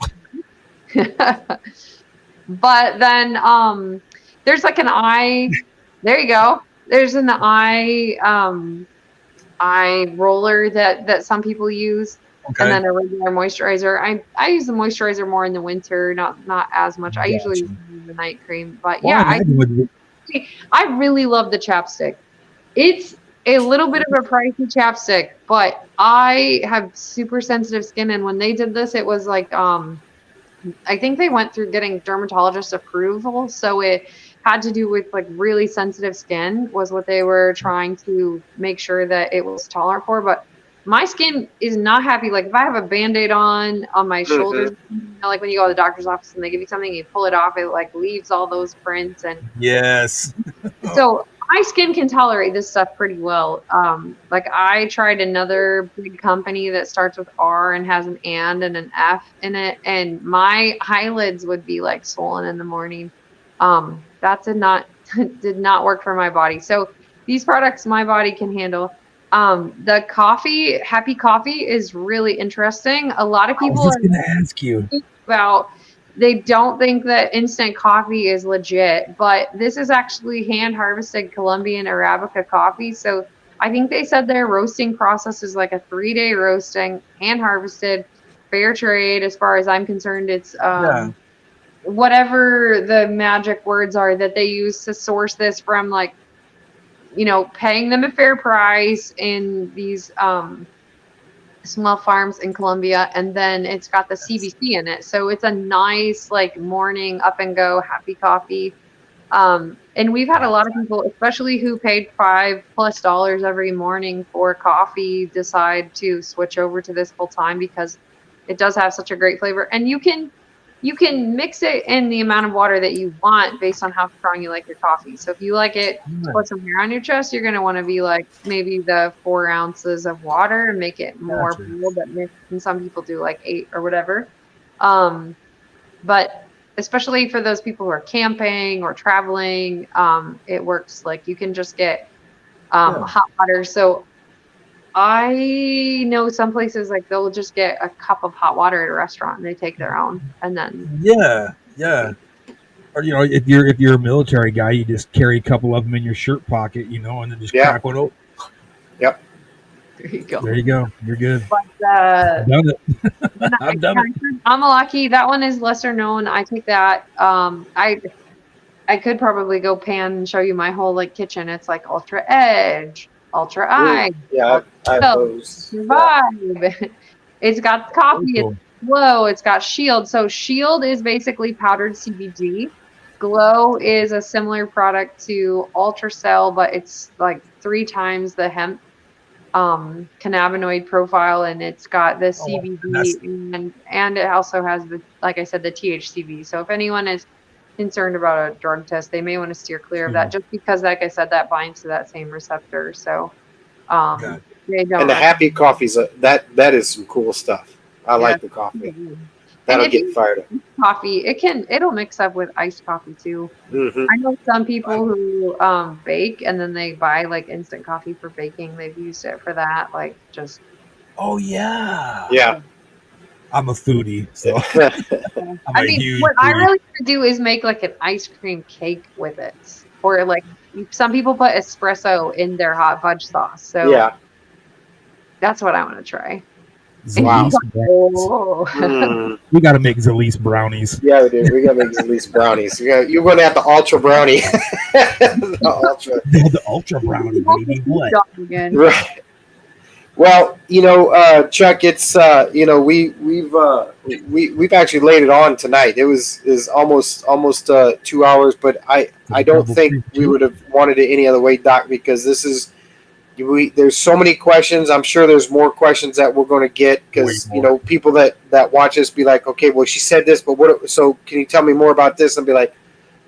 But then there's an eye. There you go. There's an eye roller that some people use, and then a regular moisturizer. I use the moisturizer more in the winter, not as much. I usually use the night cream, but I really love the chapstick. It's a little bit of a pricey chapstick, but I have super sensitive skin, and when they did this, it was I think they went through getting dermatologist approval, so it had to do with really sensitive skin was what they were trying to make sure that it was tolerant for. But my skin is not happy. If I have a Band-Aid on my shoulders, when you go to the doctor's office and they give you something, you pull it off, it leaves all those prints. And yes. So my skin can tolerate this stuff pretty well. I tried another big company that starts with R and has an and an F in it, and my eyelids would be swollen in the morning. That did not did not work for my body. So these products my body can handle. The coffee, Happy Coffee, is really interesting. A lot of I was people just are going to ask you. about, they don't think that instant coffee is legit, but this is actually hand harvested Colombian Arabica coffee. So I think they said their roasting process is like a 3-day roasting, hand harvested, fair trade. As far as I'm concerned, it's Yeah. whatever the magic words are that they use to source this from, like, paying them a fair price in these small farms in Colombia, and then it's got the CBC in it. So it's a nice, like, morning up and go happy coffee. And we've had a lot of people, especially who paid $5+ every morning for coffee, decide to switch over to this full time because it does have such a great flavor. And you can mix it in the amount of water that you want based on how strong you like your coffee. So if you like it to put some hair on your chest, you're going to want to be like maybe the 4 ounces of water and make it more bold. And some people do like 8 or whatever. But especially for those people who are camping or traveling, it works. Like, you can just get hot water. So I know some places, like, they'll just get a cup of hot water at a restaurant and they take their own, and then Yeah. Or if you're a military guy, you just carry a couple of them in your shirt pocket, and then just crack one open. Yep. there you go. There you go. You're good. But I've done it. I've done it. Amalaki, that one is lesser known. I take that. I could probably go pan and show you my whole, like, kitchen. It's like Ultra Edge, Ultra Eye. Yeah, I have those. Vibe. It's got coffee. Cool. It's Glow. It's got Shield. So Shield is basically powdered CBD. Glow is a similar product to Ultracell, but it's like 3 times the hemp cannabinoid profile, and it's got the CBD and it also has the, like I said, the THCV. So if anyone is concerned about a drug test, they may want to steer clear of that, just because, like I said, that binds to that same receptor. So they don't. And the Happy Coffee's that is some cool stuff. I like the coffee. That'll get fired up. Coffee, it'll mix up with iced coffee too. Mm-hmm. I know some people who bake and then they buy, like, instant coffee for baking. They've used it for that, like, just. Oh yeah. Yeah. I'm a foodie, so I mean, what I really want to do is make, like, an ice cream cake with it, or, like, some people put espresso in their hot fudge sauce. So yeah, that's what I want to try. Wow. We got to make Zilis brownies. Yeah, we do. We got to make Zilis brownies. You're going to have the Ultra Brownie. The Ultra Brownie, baby. What? Right. Well, Chuck, it's we've actually laid it on tonight. It is almost 2 hours, but I don't think we would have wanted it any other way, Doc, because this is. There's so many questions. I'm sure there's more questions that we're going to get because people that watch us be like, okay, well, she said this, but what? So can you tell me more about this? And be like,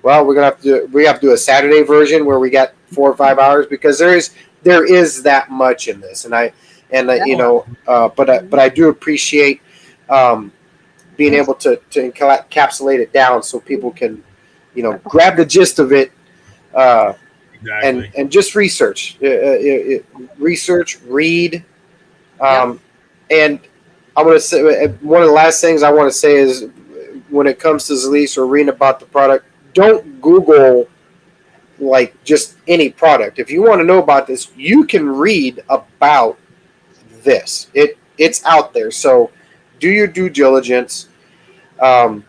well, we have to do a Saturday version where we got 4 or 5 hours, because there is that much in this, but I do appreciate being able to encapsulate it down so people can grab the gist of it. Exactly. And just research, read. And I want to say, one of the last things I want to say is, when it comes to Zilis or reading about the product, don't Google like just any product. If you want to know about this, you can read about this. It's out there. So do your due diligence. Or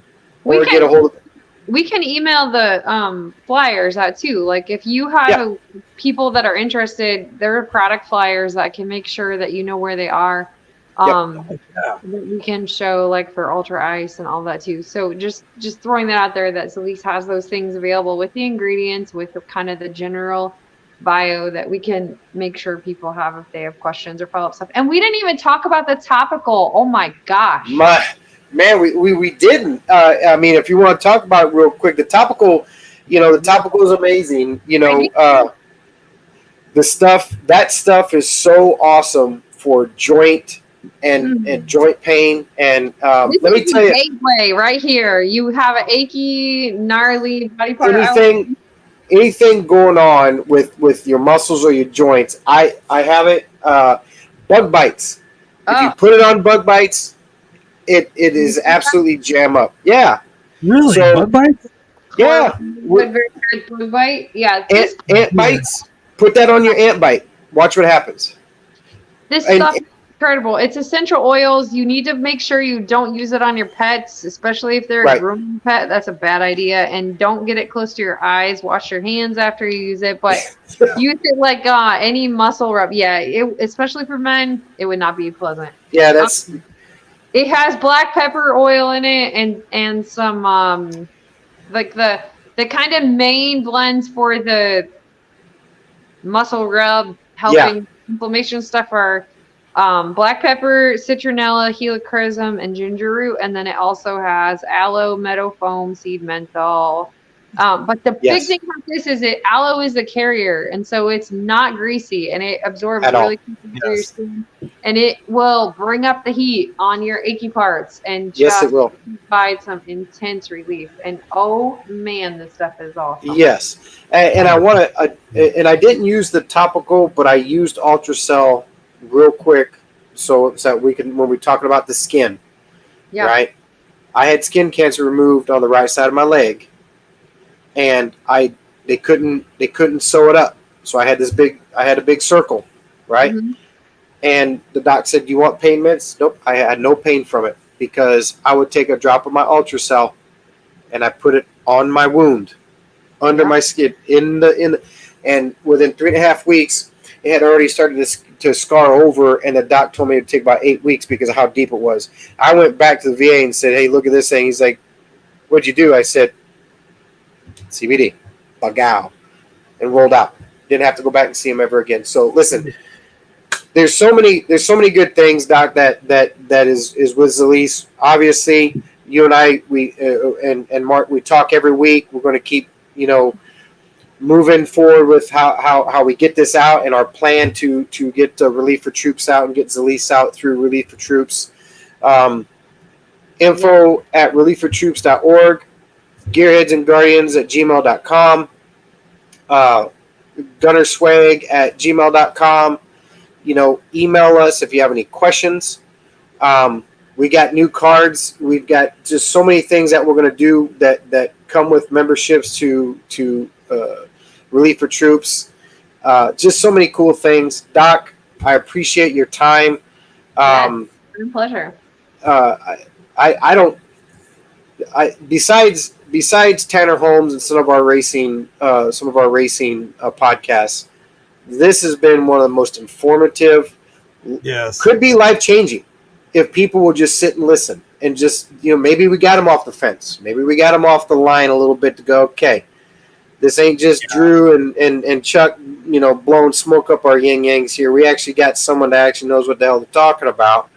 get a hold of. We can email the flyers out too. Like, if you have people that are interested, there are product flyers that can make sure that you know where they are. That we can show, like, for Ultra Ice and all that too. So just throwing that out there, that Zilis has those things available with the ingredients, with the kind of the general bio that we can make sure people have if they have questions or follow-up stuff. And we didn't even talk about the topical. Oh my gosh. Man, we didn't. I mean, if you want to talk about it real quick, the topical, the topical is amazing. That stuff is so awesome for joint and joint pain. And let me tell you, gateway right here. You have an achy, gnarly body part. anything going on with your muscles or your joints, I have it. Bug bites. If you put it on bug bites, it is absolutely jam up. Yeah. Really? So, bug bites? Yeah. Very good bug bite. Yeah. Ant bites. Put that on your ant bite. Watch what happens. This stuff is incredible. It's essential oils. You need to make sure you don't use it on your pets, especially if they're a grooming pet. That's a bad idea. And don't get it close to your eyes. Wash your hands after you use it. But use it like any muscle rub. Yeah, especially for men, it would not be pleasant. Yeah, that's. It has black pepper oil in it and some like the kind of main blends for the muscle rub helping inflammation stuff are black pepper, citronella, helichrysum, and ginger root, and then it also has aloe, meadow foam, seed menthol. But the big thing about this is aloe is a carrier, and so it's not greasy, and it absorbs really quickly through your skin, and it will bring up the heat on your achy parts and just it will provide some intense relief. And oh man, this stuff is awesome. Yes, and I want to, and I didn't use the topical, but I used Ultracell real quick so that we can, when we're talking about the skin, right? I had skin cancer removed on the right side of my leg. And they couldn't sew it up, so I had a big circle, right? Mm-hmm. And the doc said, "You want pain meds?" Nope, I had no pain from it because I would take a drop of my Ultracell and I put it on my wound, under my skin, in the, and within 3.5 weeks, it had already started to scar over, and the doc told me it would take about 8 weeks because of how deep it was. I went back to the VA and said, "Hey, look at this thing." He's like, "What'd you do?" I said, CBD, Bagao, and rolled out. Didn't have to go back and see him ever again. So listen, there's so many good things, Doc, that is with Zilis. Obviously, you and I, and Mark, we talk every week. We're going to keep, moving forward with how we get this out and our plan to get Relief for Troops out and get Zilis out through Relief for Troops. Info at relieffortroops.org. Gearheads and Guardians at gmail.com, gunnerswag at gmail.com. Email us if you have any questions. We got new cards. We've got just so many things that we're going to do that come with memberships to Relief for Troops. Just so many cool things. Doc, I appreciate your time. My pleasure. Besides Tanner Holmes and some of our racing podcasts, this has been one of the most informative. Yes, could be life changing if people will just sit and listen and just maybe we got them off the fence, maybe we got them off the line a little bit to go. Okay, this ain't just Drew and Chuck, blowing smoke up our yin yangs here. We actually got someone that actually knows what the hell they're talking about.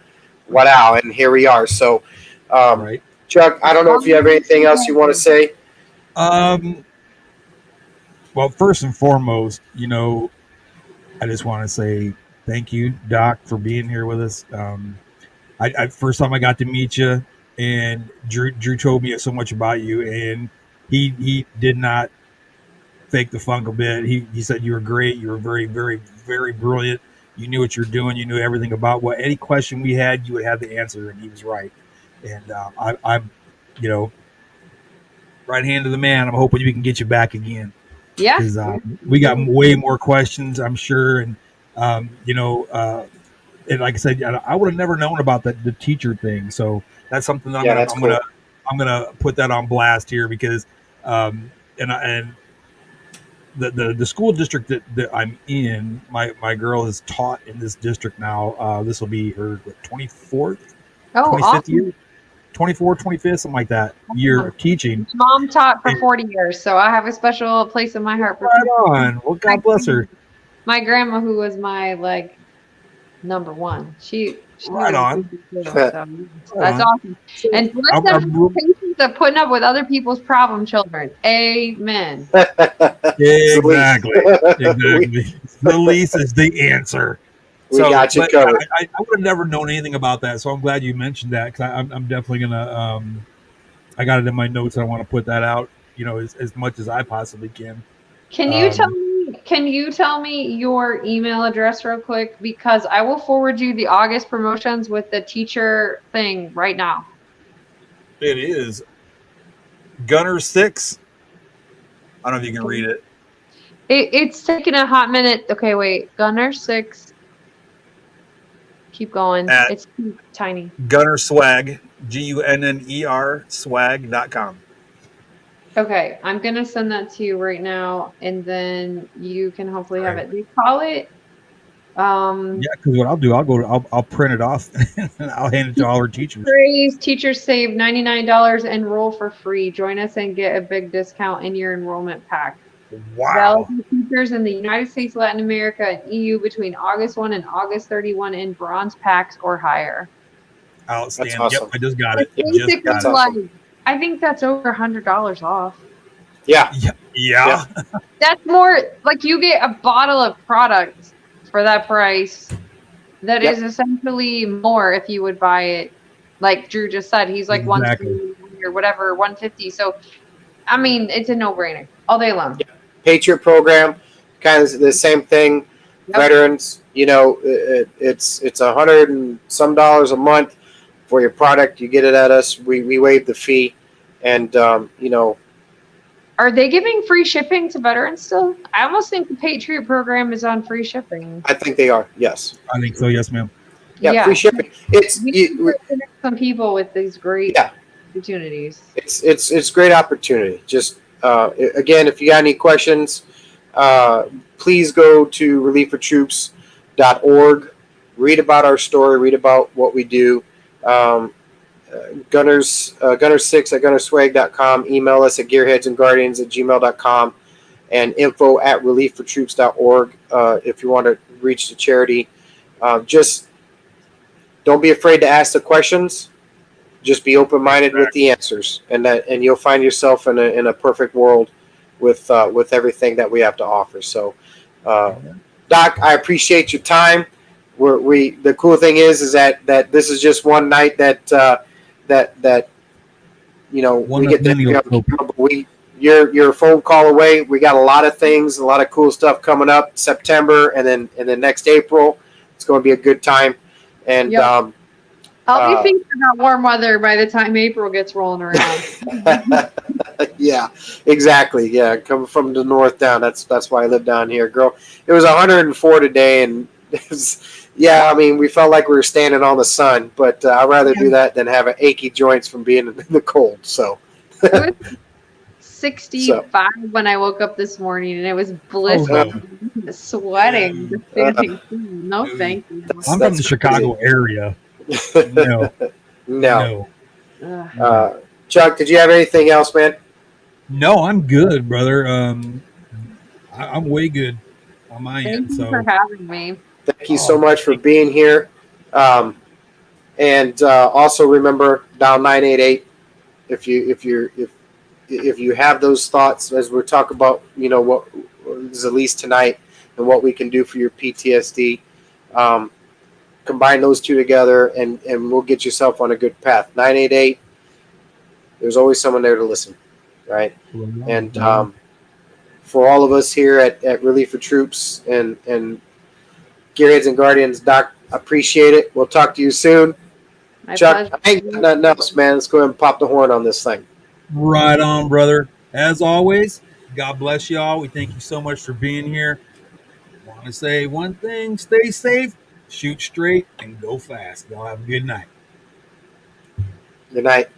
Wow, and here we are. So, right. Chuck, I don't know if you have anything else you want to say. Well, first and foremost, I just want to say thank you, Doc, for being here with us. I first time I got to meet you, and Drew told me so much about you, and he did not fake the funk a bit. He said you were great. You were very, very, very brilliant. You knew what you're doing. You knew everything about any question we had, you would have the answer, and he was right. And I'm, right hand to the man. I'm hoping we can get you back again. Yeah. Because we got way more questions, I'm sure. And, and like I said, I would have never known about the teacher thing. So that's something that I'm gonna put that on blast here because, and the school district that I'm in, my girl is taught in this district now. This will be her 24th, 25th year. 24, 25th, something like that, year of teaching. Mom taught for 40 years, so I have a special place in my heart for right on. Well, God bless her. My grandma, who was my number one, she right on. So that's awesome. And bless them patience of putting up with other people's problem children. Amen. Exactly. The least is the answer. We got you covered. I would have never known anything about that, so I'm glad you mentioned that because I'm definitely gonna. I got it in my notes. I want to put that out, as much as I possibly can. Can you tell me your email address real quick? Because I will forward you the August promotions with the teacher thing right now. It is Gunner6. I don't know if you can read it. It's taking a hot minute. Okay, wait. Gunner6. Keep going. It's tiny. Gunner Swag, GUNNER swag.com. Okay, I'm gonna send that to you right now, and then you can hopefully have it. They call it. Yeah, because what I'll do, I'll print it off and I'll hand it to all our teachers. Praise teachers save $99. Enroll for free. Join us and get a big discount in your enrollment pack. Wow. Valid for teachers in the United States, Latin America, and EU between August 1 and August 31 in bronze packs or higher. Outstanding. That's awesome. Yep, I just got it. Basically, awesome. I think that's over $100 off. Yeah. Yeah. That's more like you get a bottle of product for that price. That is essentially more if you would buy it. Like Drew just said, he's like $120 or whatever, $150. So, I mean, it's a no-brainer all day long. Yeah. Patriot program, kind of the same thing. Yep. Veterans, it's $100 and some a month for your product. You get it at us. We waive the fee, and Are they giving free shipping to veterans still? I almost think the Patriot program is on free shipping. I think they are. Yes. I think so. Yes, ma'am. Yeah, free shipping. We connect some people with these great opportunities. It's great opportunity. Just again, if you got any questions, please go to relieffortroops.org. Read about our story. Read about what we do. Gunner6 at gunnerswag.com. Email us at gearheadsandguardians@gmail.com and info@relieffortroops.org if you want to reach the charity. Just don't be afraid to ask the questions. Just be open-minded with the answers, and you'll find yourself in a perfect world with everything that we have to offer. So, Doc, I appreciate your time. The cool thing is that this is just one night that we get to you're a phone call away. We got a lot of things, a lot of cool stuff coming up September, and then next April. It's going to be a good time, and I'll be thinking about warm weather by the time April gets rolling around. Yeah, exactly. Yeah, coming from the north down. That's why I live down here, girl. It was 104 today, and it was. Yeah, I mean, we felt like we were standing on the sun, but I'd rather do that than have achy joints from being in the cold. So, it was 65 when I woke up this morning, and it was blistering, sweating. No, thank you. I'm from the Chicago area. No. Chuck, did you have anything else, man? No, I'm good, brother. I'm way good on my end. Thank you for having me. Thank you so much for being here. And also remember dial 988 if you have those thoughts as we're talking about, what Zilis tonight and what we can do for your PTSD. Combine those two together and we'll get yourself on a good path. 988. There's always someone there to listen, right? And for all of us here at Relief for Troops and Gearheads and Guardians, Doc, appreciate it. We'll talk to you soon. Chuck, I ain't got nothing else, man. Let's go ahead and pop the horn on this thing. Right on, brother. As always, God bless y'all. We thank you so much for being here. I want to say one thing: stay safe, shoot straight, and go fast. Y'all have a good night. Good night.